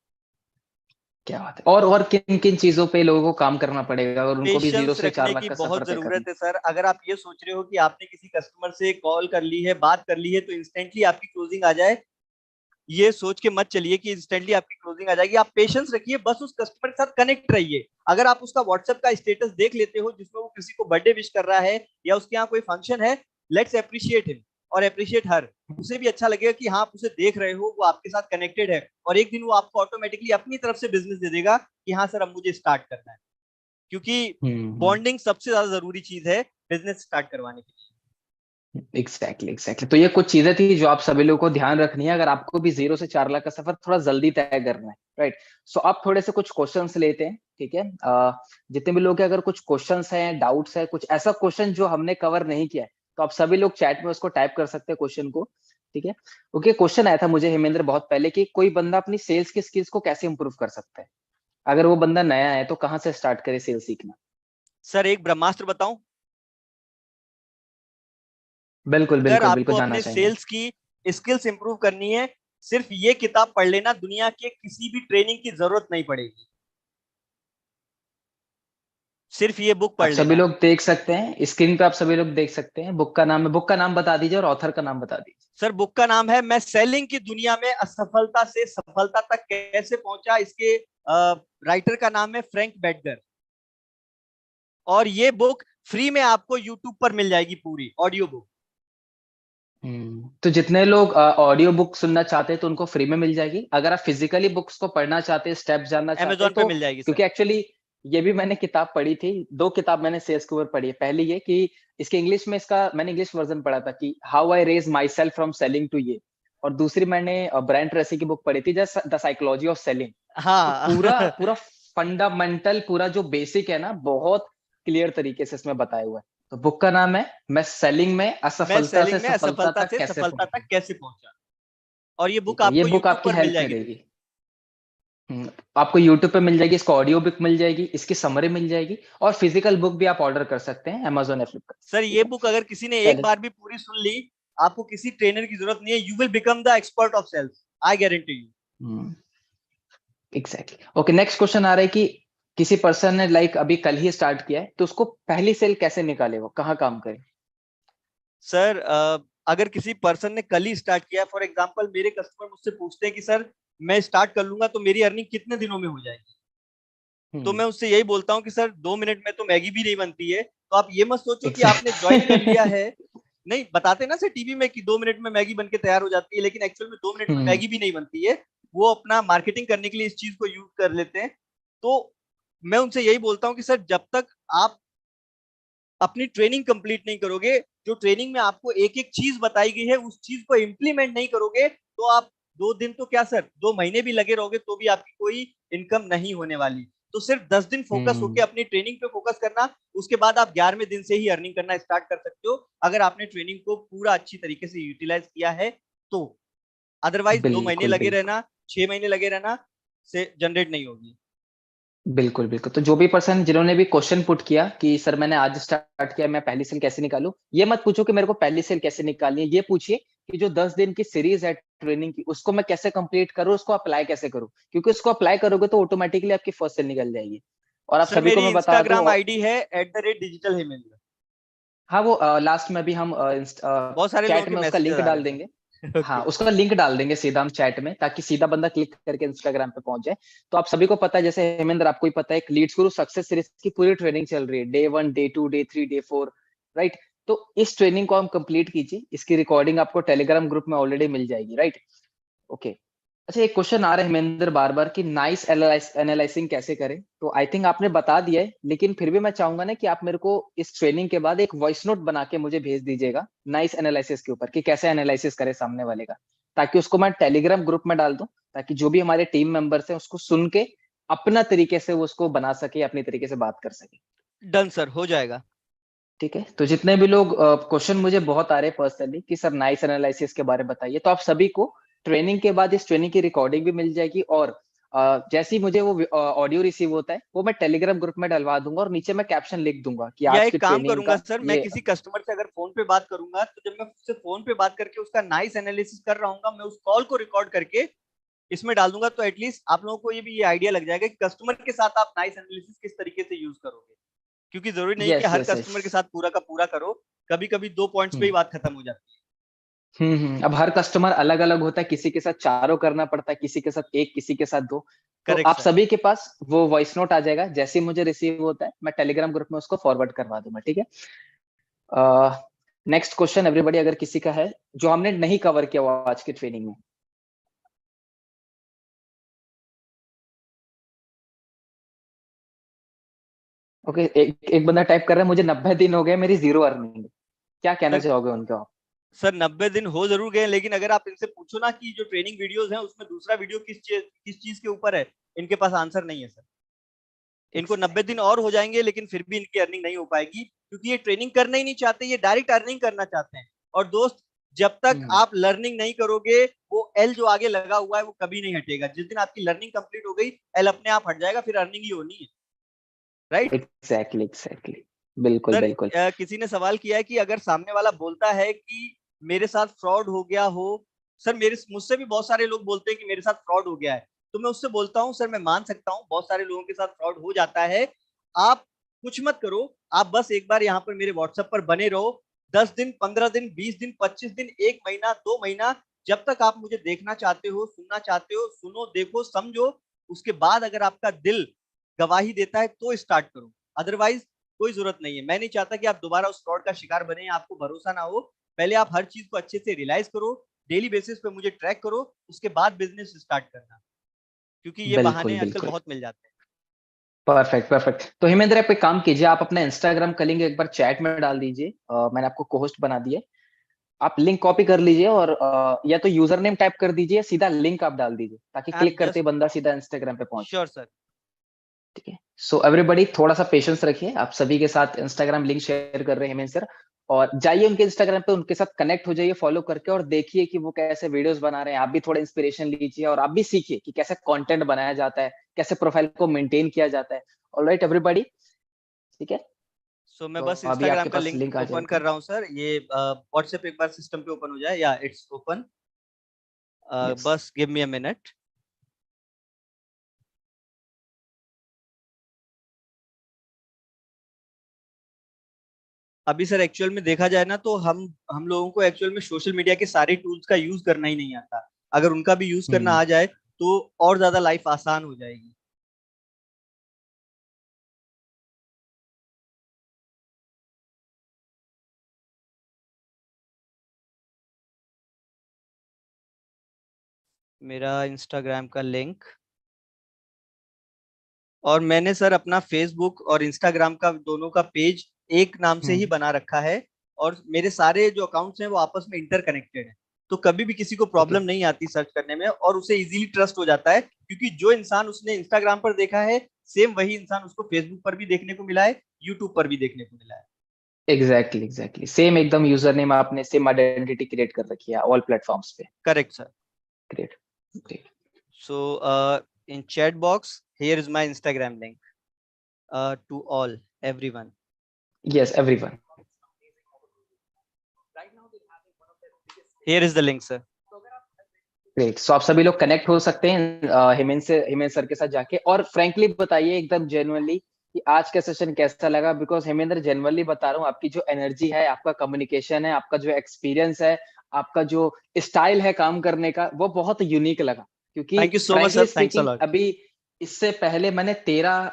क्या बात है। और किन किन चीजों पे लोगों को काम करना पड़ेगा और उनको भी 0 पेशेंस से 4 रखने लाख की का सफर बहुत तय करना? जरूरत है सर। अगर आप ये सोच रहे हो कि आपने किसी कस्टमर से कॉल कर ली है, बात कर ली है, तो इंस्टेंटली आपकी क्लोजिंग आ जाए, ये सोच के मत चलिए कि इंस्टेंटली आपकी क्लोजिंग आ जाएगी। आप पेशेंस रखिए, बस उस कस्टमर के साथ कनेक्ट रहिए। अगर आप उसका व्हाट्सएप का स्टेटस देख लेते हो जिसमें वो किसी को बर्थडे विश कर रहा है या उसके यहाँ कोई फंक्शन है, लेट्स अप्रिशिएट हिम और अप्रिशिएट हर। उसे भी अच्छा लगेगा कि हाँ, आप उसे देख रहे हो, वो आपके साथ कनेक्टेड है, और एक दिन वो आपको ऑटोमेटिकली अपनी तरफ से बिजनेस दे देगा कि हाँ सर अब मुझे स्टार्ट करना है, क्योंकि बॉन्डिंग सबसे ज्यादा जरूरी चीज है बिजनेस स्टार्ट करवाने के लिए। एग्जैक्टली। तो ये कुछ चीजें थी जो आप सभी लोगों को ध्यान रखनी है अगर आपको भी 0 से 4 लाख का सफर थोड़ा जल्दी तय करना है, राइट? सो आप थोड़े से कुछ क्वेश्चंस लेते हैं, ठीक है? जितने भी लोग हैं, अगर कुछ क्वेश्चंस हैं, डाउट्स है, कुछ ऐसा क्वेश्चन जो हमने कवर नहीं किया है, तो आप सभी लोग चैट में उसको टाइप कर सकते हैं क्वेश्चन को, ठीक है? ओके, क्वेश्चन आया था मुझे हेमेंद्र बहुत पहले कि कोई बंदा अपनी सेल्स की स्किल्स को कैसे इंप्रूव कर सकता है? अगर वो बंदा नया है तो कहाँ से स्टार्ट करे सेल्स सीखना? सर एक ब्रह्मास्त्र बताऊं? बिल्कुल अगर बिल्कुल बिल्कुल, आपको जानना अपने चाहेंगे। सेल्स की स्किल्स इंप्रूव करनी है, सिर्फ ये किताब पढ़ लेना, दुनिया के किसी भी ट्रेनिंग की जरूरत नहीं पड़ेगी, सिर्फ ये बुक आप पढ़ सभी लेना। लोग देख सकते हैं स्क्रीन पे, आप सभी लोग देख सकते हैं। बुक का नाम बता दीजिए और ऑथर का नाम बता दीजिए। सर बुक का नाम है मैं सेलिंग की दुनिया में असफलता से सफलता तक कैसे पहुंचा। इसके राइटर का नाम है फ्रैंक बेटगर, और ये बुक फ्री में आपको यूट्यूब पर मिल जाएगी, पूरी ऑडियो बुक। तो जितने लोग ऑडियो बुक सुनना चाहते हैं तो उनको फ्री में मिल जाएगी। अगर आप फिजिकली बुक्स को पढ़ना चाहते हैं, स्टेप जानना चाहते हैं, अमेजोन पे तो मिल जाएगी सर। क्योंकि एक्चुअली ये भी मैंने किताब पढ़ी थी, 2 किताब मैंने सेल्स के ऊपर पढ़ी है। पहली ये कि इसके इंग्लिश में, इसका मैंने इंग्लिश वर्जन पढ़ा था कि how I raise myself from selling to ये, और दूसरी मैंने ब्रायन ट्रेसी की बुक पढ़ी थी, just the psychology of selling. तो हाँ पूरा पूरा फंडामेंटल, पूरा जो बेसिक है ना, बहुत क्लियर तरीके से इसमें बताया हुआ है। तो बुक का नाम है मैं सेलिंग में मैं असफलता से सेलिंग में सफलता असफलता तक से कैसे सफलता तक पहुंचूं। कैसे पहुंचा, और ये बुक ठीक है, ये आपको बुक यूट्यूब आपकी पर मिल हेल्प जाएगी फ्री। करेगी। आपको यूट्यूब पे मिल जाएगी, इसको ऑडियो बुक मिल जाएगी, इसकी समरी मिल जाएगी, और फिजिकल बुक भी आप ऑर्डर कर सकते हैं अमेजोन या फ्लिपकार्ट, सर ठीक ये है? बुक अगर किसी ने एक चलिए। बार भी पूरी सुन ली, आपको किसी ट्रेनर की जरूरत नहीं है, you will become the expert of sales, I guarantee you. Exactly. Okay, next question आ रहा है कि किसी पर्सन ने अभी कल ही स्टार्ट किया है, तो उसको पहली सेल कैसे निकाले, वो कहाँ काम करे? सर अगर किसी पर्सन ने कल ही स्टार्ट किया, फॉर एग्जांपल मेरे कस्टमर मुझसे पूछते हैं कि सर मैं स्टार्ट कर लूंगा तो मेरी अर्निंग कितने दिनों में हो जाएगी, तो मैं उससे यही बोलता हूँ कि सर 2 मिनट में तो मैगी भी नहीं बनती है। तो आप ये मत सोचो कि आपने ज्वाइन कर लिया एग्जैक्टली। है। नहीं, बताते ना सर टीवी में कि 2 मिनट में मैगी बन के तैयार हो जाती है, लेकिन एक्चुअल में 2 मिनट में मैगी भी नहीं बनती है। वो अपना मार्केटिंग करने के लिए इस चीज को यूज कर लेते हैं। तो मैं उनसे यही बोलता हूँ कि सर जब तक आप अपनी ट्रेनिंग कंप्लीट नहीं करोगे, जो ट्रेनिंग में आपको एक एक चीज बताई गई है उस चीज को इंप्लीमेंट नहीं करोगे, तो आप 2 दिन तो क्या सर, 2 महीने भी लगे रहोगे तो भी आपकी कोई इनकम नहीं होने वाली। तो सिर्फ 10 दिन फोकस होके अपनी ट्रेनिंग पे फोकस करना, उसके बाद आप 11वें दिन से ही अर्निंग करना स्टार्ट कर सकते हो, अगर आपने ट्रेनिंग को पूरा अच्छी तरीके से यूटिलाइज किया है तो। अदरवाइज 2 महीने बिल्कुल लगे बिल्कुल रहना, 6 महीने लगे रहना से जनरेट नहीं होगी। बिल्कुल बिल्कुल। तो जो भी पर्सन जिन्होंने भी क्वेश्चन पुट किया कि सर मैंने आज स्टार्ट किया, मैं पहली सेल कैसे निकालूं, ये मत पूछो कि मेरे को पहली सेल कैसे निकालनी है, ये पूछिए कि जो 10 दिन की सीरीज है ट्रेनिंग की, उसको मैं कैसे कंप्लीट करूं, उसको अप्लाई कैसे करूं, क्योंकि उसको अप्लाई करोगे तो ऑटोमेटिकली आपकी फर्स्ट सेल निकल जाएगी। और आप सर सभी को मेरी मैं बता दूं, इंस्टाग्राम आईडी है @digital हेमेंद्र। हाँ वो लास्ट में भी हम बहुत सारे लोगों चैट के में उसका मैसेजेस लिंक आ रहे डाल हैं देंगे। सर। हाँ ओके। उसका लिंक डाल देंगे सीधा हम चैट में, ताकि सीधा बंदा क्लिक करके इंस्टाग्राम पे पहुंच जाए। तो आप सभी को पता है, जैसे हेमेंद्र आपको ही पता है, एक लीड्स गुरु सक्सेस सीरीज की पूरी ट्रेनिंग चल रही है, day 1 day 2 day 3 day 4, right. तो इस ट्रेनिंग को हम कंप्लीट कीजिए, इसकी रिकॉर्डिंग आपको टेलीग्राम ग्रुप में ऑलरेडी मिल जाएगी, राइट। ओके। अच्छा एक क्वेश्चन आ रहा है हेमेंद्र बार बार कि नाइस एनालाइसिंग कैसे करें, तो आई थिंक आपने बता दिया है, लेकिन फिर भी मैं चाहूंगा ना कि आप मेरे को इस ट्रेनिंग के बाद एक वॉइस नोट बना के मुझे भेज दीजिएगा नाइस एनालिसिस के ऊपर, कि कैसे एनालिसिस करे सामने वाले का, ताकि उसको मैं टेलीग्राम ग्रुप में डाल दूं, ताकि जो भी हमारे टीम मेंबर्स हैं उसको सुन के अपना तरीके से वो उसको बना सके, अपनी तरीके से बात कर सके। डन सर, हो जाएगा। ठीक है। तो जितने भी लोग क्वेश्चन मुझे बहुत आ रहे हैं पर्सनली कि सर नाइस एनालिसिस के बारे में बताइए, तो आप सभी को ट्रेनिंग के बाद इस ट्रेनिंग की रिकॉर्डिंग भी मिल जाएगी, और जैसे ही मुझे वो ऑडियो रिसीव होता है वो मैं टेलीग्राम ग्रुप में डलवा दूंगा, और नीचे मैं कैप्शन लिख दूंगा कि या आज की एक काम ट्रेनिंग करूंगा का सर, मैं ये। किसी कस्टमर से अगर फोन पे बात करूंगा तो जब मैं उससे फोन पे बात करके उसका नाइस एनालिसिस कर रहा हूँ, मैं उस कॉल को रिकॉर्ड करके इसमें डाल दूंगा, तो एटलीस्ट आप लोगों को ये भी ये आइडिया लग जाएगा कि कस्टमर के साथ आप नाइस एनालिसिस किस तरीके से यूज करोगे। क्योंकि जरूरी नहीं कि यस हर यस यस। कस्टमर के साथ पूरा का पूरा करो, कभी कभी 2 पॉइंट्स पे ही बात खत्म हो जाती है। अब हर कस्टमर अलग अलग होता है, किसी के साथ चारों करना पड़ता है, किसी के साथ एक, किसी के साथ दो। तो करेक्ट आप सर। सभी के पास वो वॉइस नोट आ जाएगा, जैसे ही मुझे रिसीव होता है मैं टेलीग्राम ग्रुप में उसको फॉरवर्ड करवा दूंगा, ठीक है। नेक्स्ट क्वेश्चन एवरीबॉडी, अगर किसी का है जो हमने नहीं कवर किया हुआ आज की ट्रेनिंग में। ओके एक बंदा टाइप कर रहा है, मुझे 90 दिन हो गए मेरी जीरो अर्निंग, क्या कहना सर चाहोगे उनको आप? सर 90 दिन हो जरूर गए, लेकिन अगर आप इनसे पूछो ना कि जो ट्रेनिंग वीडियोस हैं उसमें दूसरा वीडियो किस चीज के ऊपर है, इनके पास आंसर नहीं है सर। इनको 90 दिन और हो जाएंगे लेकिन फिर भी इनकी अर्निंग नहीं हो पाएगी, क्योंकि ये ट्रेनिंग करना ही नहीं चाहते, ये डायरेक्ट अर्निंग करना चाहते हैं। और दोस्त, जब तक हम्म आप लर्निंग नहीं करोगे, वो एल जो आगे लगा हुआ है वो कभी नहीं हटेगा। जिस दिन आपकी लर्निंग कंप्लीट हो गई, एल अपने आप हट जाएगा, फिर अर्निंग ही होनी है, राइट। Exactly exactly. बिल्कुल सर बिल्कुल। किसी ने सवाल किया है कि अगर सामने वाला बोलता है कि मेरे साथ फ्रॉड हो गया हो, सर मेरे मुझसे भी बहुत सारे लोग बोलते हैं कि मेरे साथ फ्रॉड हो गया है, तो मैं उससे बोलता हूँ सर मैं मान सकता हूँ बहुत सारे लोगों के साथ फ्रॉड हो जाता है। आप कुछ मत करो, आप बस एक बार यहाँ पर मेरे व्हाट्सएप पर बने रहो। 10 दिन, 15 दिन, 20 दिन, 25 दिन, 1 महीना, 2 महीना, जब तक आप मुझे देखना चाहते हो, सुनना चाहते हो, सुनो, देखो, समझो। उसके बाद अगर आपका दिल गवाही देता है तो स्टार्ट करो, अदरवाइज कोई जरूरत नहीं है। मैं नहीं चाहता कि आप दोबारा उस फ्रॉड का शिकार बने, आपको भरोसा ना हो। पहले आप हर चीज को अच्छे से रियलाइज करो, डेली बेसिस पे मुझे ट्रैक करो, उसके बाद बिजनेस स्टार्ट करना, क्योंकि ये बिल्कुल बहाने आजकल बिल्कुल। बहुत मिल जाते हैं। Perfect perfect. तो हेमेंद्र आप एक काम कीजिए, आप अपना इंस्टाग्राम का लिंक एक बार चैट में डाल दीजिए, मैंने आपको कोहोस्ट बना दिया। आप लिंक कॉपी कर लीजिए, और या तो यूजर नेम टाइप कर दीजिए, सीधा लिंक आप डाल दीजिए, ताकि आई एम क्लिक करते ही जस्ट बंदा सीधा इंस्टाग्राम पे पहुंच जाए। Sure sir. ठीक है। सो एवरीबॉडी थोड़ा सा पेशेंस रखिए, आप सभी के साथ इंस्टाग्राम लिंक शेयर कर रहे हैं हेमेंद्र सर, और जाइए उनके इंस्टाग्राम पे, उनके साथ कनेक्ट हो जाइए फॉलो करके, और देखिए कि वो कैसे वीडियोस बना रहे हैं। आप भी थोड़ा इंस्पिरेशन लीजिए, और आप भी सीखिए कि कैसे कंटेंट बनाया जाता है, कैसे प्रोफाइल को मेंटेन किया जाता है। ऑलराइट एवरीबॉडी, ठीक है। सो मैं तो बस अभी इंस्टाग्राम आपके का पास लिंक लिंक आ ओपन कर जाएगा। रहा हूँ सर। ये व्हाट्सएप एक बार सिस्टम पे ओपन हो जाए, या इट्स ओपन। यस। बस गिव मी अ मिनट। अभी सर एक्चुअल में देखा जाए ना, तो हम लोगों को एक्चुअल में सोशल मीडिया के सारे टूल्स का यूज करना ही नहीं आता। अगर उनका भी यूज करना हम्म आ जाए तो और ज्यादा लाइफ आसान हो जाएगी। मेरा इंस्टाग्राम का लिंक, और मैंने सर अपना फेसबुक और इंस्टाग्राम का दोनों का पेज एक नाम से ही हम्म बना रखा है, और मेरे सारे जो अकाउंट्स हैं वो आपस में इंटरकनेक्टेड हैं। तो कभी भी किसी को प्रॉब्लम नहीं आती सर्च करने में, और उसे इजीली ट्रस्ट हो जाता है, क्योंकि जो इंसान उसने इंस्टाग्राम पर देखा है सेम वही इंसान उसको फेसबुक पर भी देखने को मिला है, यूट्यूब पर भी देखने को मिला है। एग्जैक्टली एग्जैक्टली सेम एकदम यूजर नेम आपने सेम आइडेंटिटी क्रिएट कर रखी है ऑल प्लेटफॉर्म्स पे। Correct sir. Great great. So in chat box, here is my Instagram link to all everyone. Yes everyone. Here is the link, sir. Great. So आप सभी लोग connect हो सकते हैं हेमेंद्र सर के साथ जाके, और फ्रैंकली बताइए एकदम जेन्युइनली कि आज का सेशन कैसा लगा, बिकॉज हेमेंद्र जेन्युइनली बता रहा हूँ, आपकी जो एनर्जी है, आपका कम्युनिकेशन है, आपका जो एक्सपीरियंस है, आपका जो स्टाइल है काम करने का, वो बहुत यूनिक लगा। क्योंकि Thank you so much, sir. Thanks a lot. अभी इससे पहले मैंने 13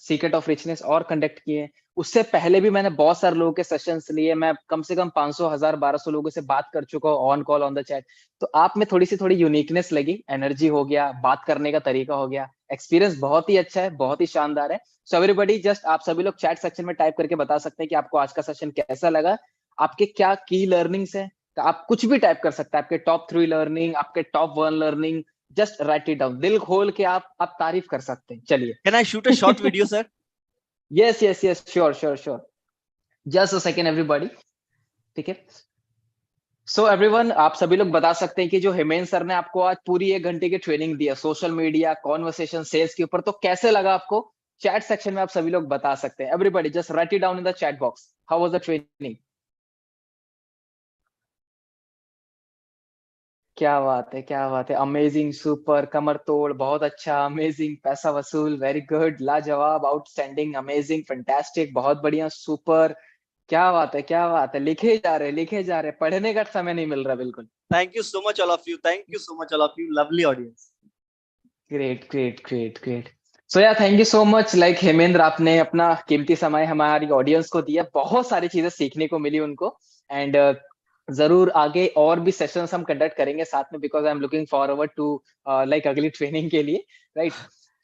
सीक्रेट ऑफ रिचनेस और कंडक्ट किए, उससे पहले भी मैंने बहुत सारे लोगों के सेशंस लिए, मैं कम से कम 500 1000 1200 लोगों से बात कर चुका हूँ on call on the chat. तो आप में थोड़ी यूनिकनेस लगी, एनर्जी हो गया, बात करने का तरीका हो गया, एक्सपीरियंस बहुत ही अच्छा है, बहुत ही शानदार है। सो एवरीबॉडी जस्ट आप सभी लोग चैट सेक्शन में टाइप करके बता सकते हैं कि आपको आज का सेशन कैसा लगा, आपके क्या की लर्निंग्स है। तो आप कुछ भी टाइप कर सकते हैं, आपके टॉप 3 लर्निंग, आपके top 1 learning, just write it down, दिल खोल के आप तारीफ कर सकते हैं। चलिए। Can I shoot a short video, sir? Yes yes yes sure. Just a second everybody. ठीक है। सो एवरीवन आप सभी लोग बता सकते हैं कि जो हेमेंद्र सर ने आपको आज पूरी 1 घंटे की ट्रेनिंग दी है सोशल मीडिया कॉन्वर्सेशन सेल्स के ऊपर, तो कैसे लगा आपको? चैट सेक्शन में आप सभी लोग बता सकते हैं। Everybody just write it down in the chat box, how was the training? क्या बात है, अमेजिंग, सुपर, कमर तोड़, बहुत अच्छा, अमेजिंग, पैसा वसूल, वेरी गुड, लाजवाब, आउटस्टैंडिंग, अमेजिंग, फैंटास्टिक, बहुत बढ़िया, सुपर। क्या बात है, लिखे जा रहे, पढ़ने का समय नहीं मिल रहा बिल्कुल। Thank you so much, all of you. Thank you so much, all of you. Lovely audience. Great. So yeah thank you so much like Hemendra, आपने अपना कीमती समय हमारी ऑडियंस को दिया, बहुत सारी चीजें सीखने को मिली उनको। एंड जरूर आगे और भी सेशंस हम कंडक्ट करेंगे साथ में, because I am looking forward to like अगली ट्रेनिंग के लिए, right?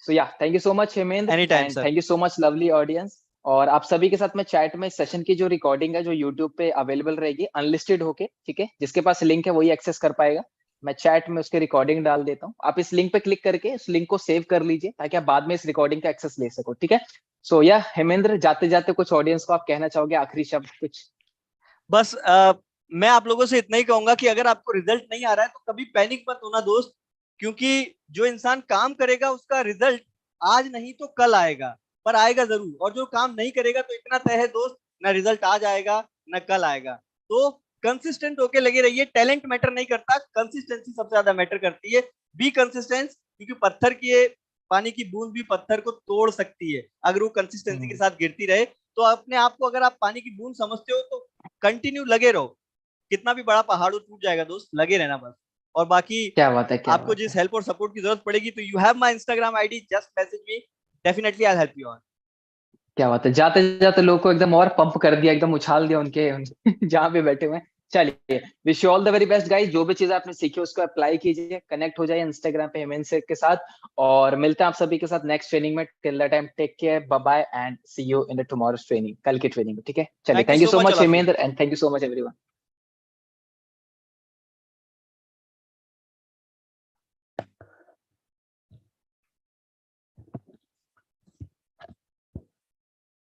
So yeah thank you so much Hemendra, Anytime, and sir. Thank you so much lovely audience. और आप सभी के साथ में चैट में सेशन की जो रिकॉर्डिंग है जो यूट्यूब पे अवेलेबल रहेगी अनलिस्टेड होके, ठीक है, जिसके पास लिंक है वही एक्सेस कर पाएगा। मैं चैट में उसके रिकॉर्डिंग डाल देता हूँ, आप इस लिंक पे क्लिक करके इस लिंक को सेव कर लीजिए ताकि आप बाद में इस रिकॉर्डिंग का एक्सेस ले सको, ठीक है? सो या हेमेंद्र, जाते जाते कुछ ऑडियंस को आप कहना चाहोगे, आखिरी शब्द कुछ? बस मैं आप लोगों से इतना ही कहूंगा कि अगर आपको रिजल्ट नहीं आ रहा है तो कभी पैनिक मत होना दोस्त, क्योंकि जो इंसान काम करेगा उसका रिजल्ट आज नहीं तो कल आएगा, पर आएगा जरूर। और जो काम नहीं करेगा तो इतना तय है दोस्त, ना रिजल्ट आज आएगा ना कल आएगा। तो कंसिस्टेंट होके लगे रहिए, टैलेंट मैटर नहीं करता, कंसिस्टेंसी सबसे ज्यादा मैटर करती है। बी कंसिस्टेंट, क्योंकि पत्थर की पानी की बूंद भी पत्थर को तोड़ सकती है अगर वो कंसिस्टेंसी के साथ गिरती रहे। तो अपने आप को अगर आप पानी की बूंद समझते हो तो कंटिन्यू लगे रहो, कितना भी बड़ा पहाड़ हो टूट जाएगा दोस्त, लगे रहना बस। और बाकी क्या बात है, आपको जिस हेल्प और सपोर्ट की जरूरत पड़ेगी तो you have my Instagram ID, just message me, definitely I will help you on. क्या बात है, जाते जाते लोग को एकदम और पंप कर दिया, एकदम उछाल दिया उनके जहां पे बैठे हुए हैं। चलिए, wish you all the very best guys, जो भी चीज आपने सीखी उसको अप्लाई कीजिए, कनेक्ट हो जाइए इंस्टाग्राम पे हेमेंद्र सर के साथ, और मिलते हैं आप सभी के साथ नेक्स्ट ट्रेनिंग में। Till the time take care, bye bye, and see you in the tomorrow's training, कल की ट्रेनिंग में, ठीक है? चलिए, thank you thank you so so much much all of you. Hemendra, and thank you so much everyone.